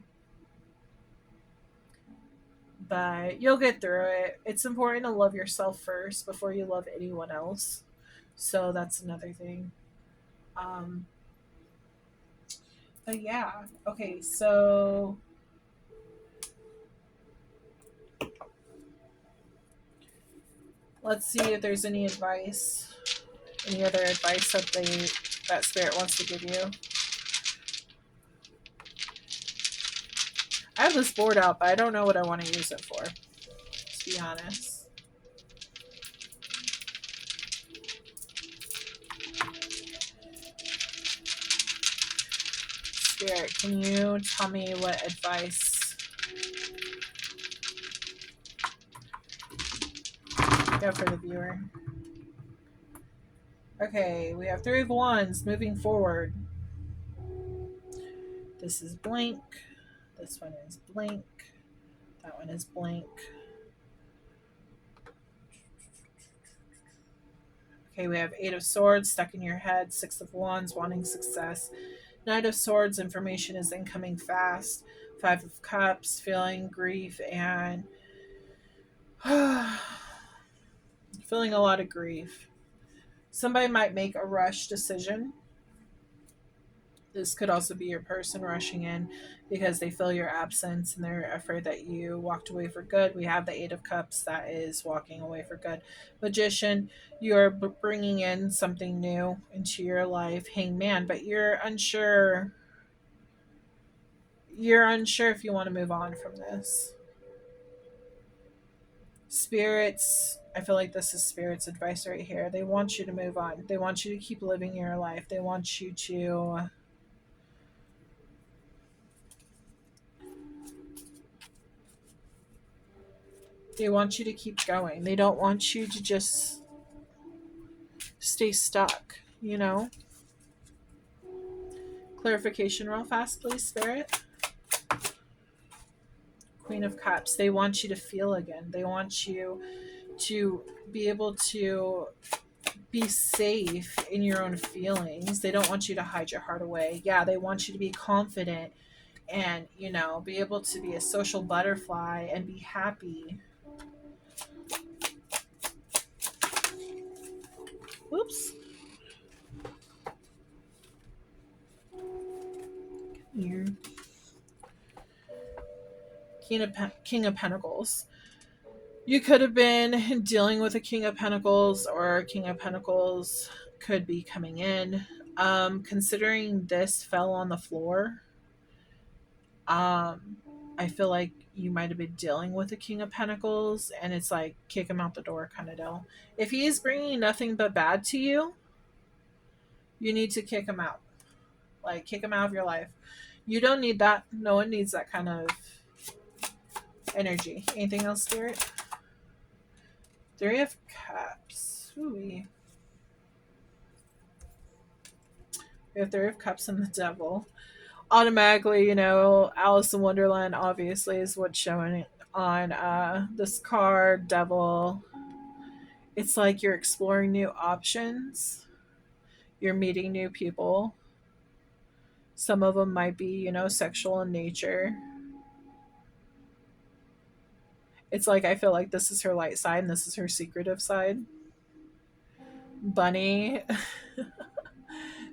but you'll get through it. It's important to love yourself first before you love anyone else. So that's another thing. Um, but yeah, okay. So let's see if there's any other advice that spirit wants to give you. I have this board out, but I don't know what I want to use it for, to be honest. Spirit, can you tell me what advice you have for the viewer? Okay, we have Three of Wands moving forward. This is blank. This one is blank. That one is blank. Okay, we have Eight of Swords stuck in your head, Six of Wands wanting success, Knight of Swords, information is incoming fast, Five of Cups, feeling grief and feeling a lot of grief. Somebody might make a rush decision This could also be your person rushing in because they feel your absence and they're afraid that you walked away for good. We have the Eight of Cups, that is walking away for good. Magician, you're bringing in something new into your life. Hangman, but you're unsure if you want to move on from this. Spirits, I feel like this is spirits advice right here. They want you to move on. They want you to keep living your life. They want you to keep going. They don't want you to just stay stuck, you know? Clarification real fast, please, Spirit. Queen of Cups. They want you to feel again. They want you to be able to be safe in your own feelings. They don't want you to hide your heart away. Yeah, they want you to be confident and, be able to be a social butterfly and be happy. Whoops. Here. King of Pentacles. You could have been dealing with a King of Pentacles, or King of Pentacles could be coming in. Considering this fell on the floor, um, I feel like you might have been dealing with a King of Pentacles, and it's like kick him out the door kind of deal. If he is bringing nothing but bad to you, you need to kick him out. Like, kick him out of your life. You don't need that. No one needs that kind of energy. Anything else, Spirit? Three of Cups. Ooh. We have Three of Cups and the Devil. Automatically, Alice in Wonderland obviously is what's showing on this card. Devil. It's like you're exploring new options. You're meeting new people. Some of them might be, sexual in nature. It's like I feel like this is her light side and this is her secretive side. Bunny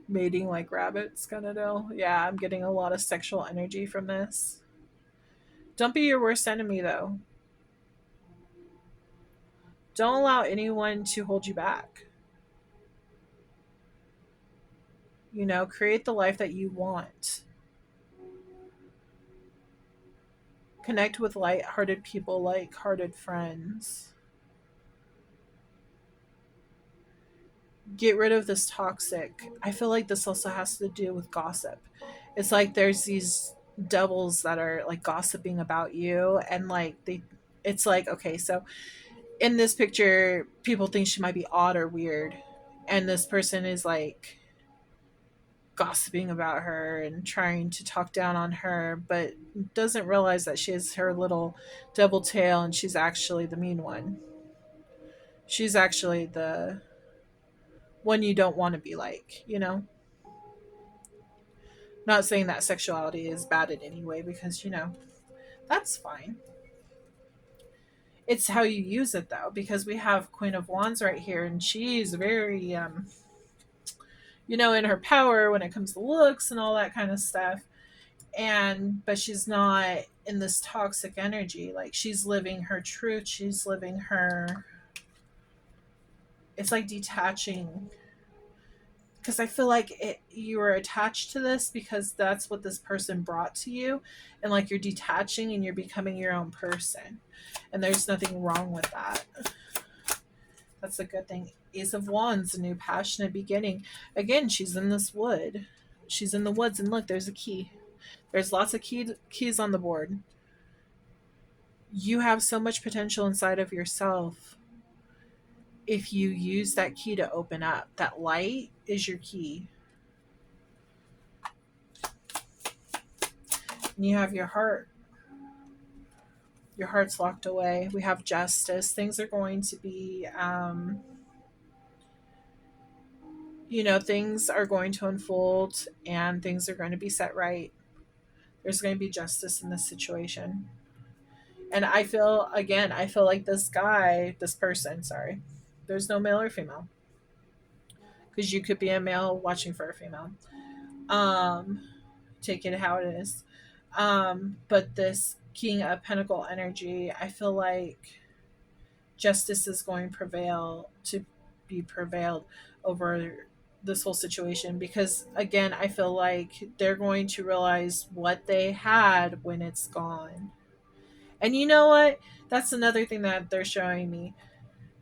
mating like rabbits kind of deal. Yeah, I'm getting a lot of sexual energy from this. Don't be your worst enemy though. Don't allow anyone to hold you back. Create the life that you want. Connect with light-hearted people, like-hearted friends. Get rid of this toxic. I feel like this also has to do with gossip. It's like there's these devils that are like gossiping about you, and like it's like, okay, so in this picture people think she might be odd or weird, and this person is like gossiping about her and trying to talk down on her, but doesn't realize that she has her little devil tail and she's actually the mean one. She's actually the one you don't want to be like. Not saying that sexuality is bad in any way, because, that's fine. It's how you use it, though, because we have Queen of Wands right here, and she's very, in her power when it comes to looks and all that kind of stuff. But she's not in this toxic energy. Like, she's living her truth. She's living her. It's like detaching, because I feel like you were attached to this because that's what this person brought to you, and like you're detaching and you're becoming your own person, and there's nothing wrong with that. That's a good thing. Ace of Wands, a new passionate beginning. Again, she's in this wood. She's in the woods, and look, there's a key. There's lots of keys on the board. You have so much potential inside of yourself. If you use that key to open up, that light is your key. And you have your heart. Your heart's locked away. We have justice. Things are going to be, things are going to unfold and things are going to be set right. There's going to be justice in this situation. And I feel like this person, sorry, there's no male or female, because you could be a male watching for a female. Um, take it how it is. But this King of Pentacle energy, I feel like justice is going to prevail to be prevailed over this whole situation, because again I feel like they're going to realize what they had when it's gone. And you know what, that's another thing that they're showing me.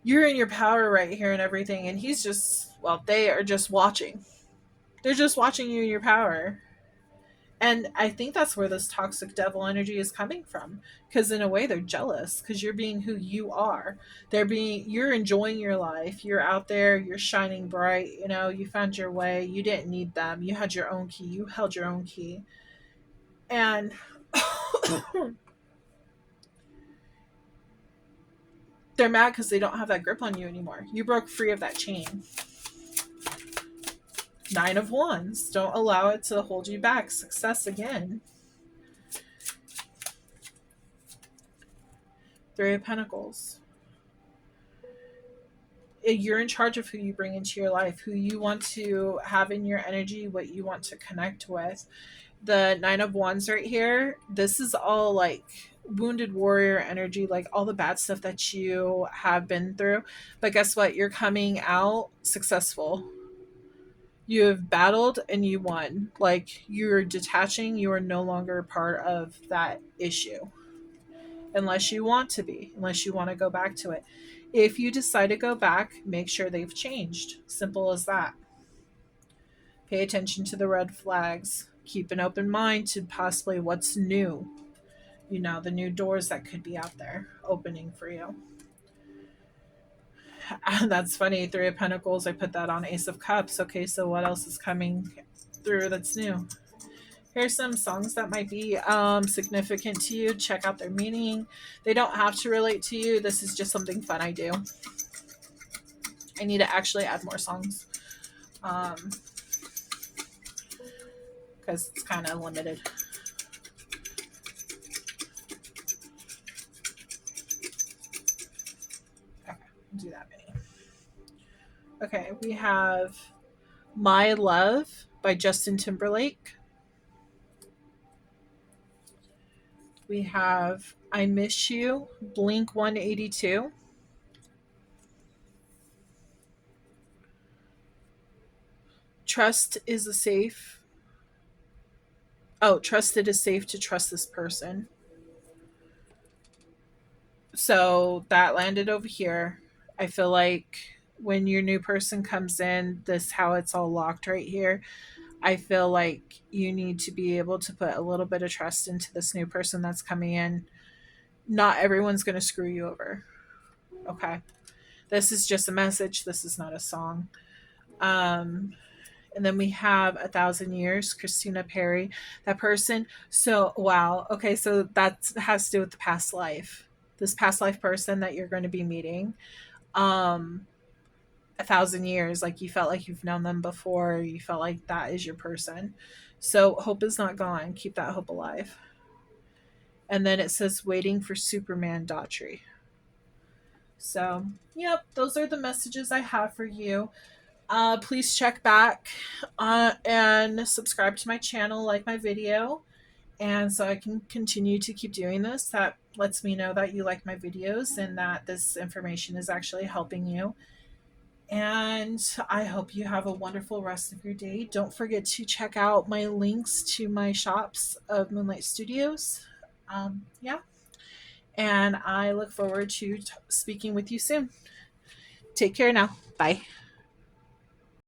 You're in your power right here and everything, and he's just, well, they are just watching. They're just watching you in your power. And I think that's where this toxic devil energy is coming from. Because in a way, they're jealous because you're being who you are. You're enjoying your life. You're out there, you're shining bright. You know, you found your way. You didn't need them. You had your own key. You held your own key. And they're mad because they don't have that grip on you anymore. You broke free of that chain. Nine of Wands. Don't allow it to hold you back. Success again. Three of Pentacles. You're in charge of who you bring into your life, who you want to have in your energy, what you want to connect with. The Nine of Wands right here, this is all like wounded warrior energy, like all the bad stuff that you have been through. But guess what? You're coming out successful. You have battled and you won. Like, you're detaching, you are no longer part of that issue. Unless you want to be, unless you want to go back to it. If you decide to go back, make sure they've changed. Simple as that. Pay attention to the red flags. Keep an open mind to possibly what's new. You know, the new doors that could be out there opening for you. That's funny. Three of Pentacles, I put that on Ace of Cups. Okay, so what else is coming through that's new? Here's some songs that might be significant to you. Check out their meaning. They don't have to relate to you. This is just something fun I do. I need to actually add more songs because it's kind of limited. Okay, do that many. Okay, we have My Love by Justin Timberlake. We have I Miss You, Blink 182. Trust is a safe. Oh, trust it is safe to trust this person. So that landed over here. I feel like when your new person comes in, this how it's all locked right here. I feel like you need to be able to put a little bit of trust into this new person that's coming in. Not everyone's going to screw you over. Okay. This is just a message. This is not a song. Um, and then we have 1,000 Years, Christina Perri, that person. So, wow. Okay. So that has to do with the past life. This past life person that you're going to be meeting. 1,000 years, like you felt like you've known them before. You felt like that is your person. So hope is not gone. Keep that hope alive. And then it says waiting for Superman Daughtry. So, yep, those are the messages I have for you. Please check back and subscribe to my channel, like my video, and so I can continue to keep doing this. That lets me know that you like my videos and that this information is actually helping you. And I hope you have a wonderful rest of your day. Don't forget to check out my links to my shops of Moonlight Studios. Yeah. And I look forward to speaking with you soon. Take care now. Bye.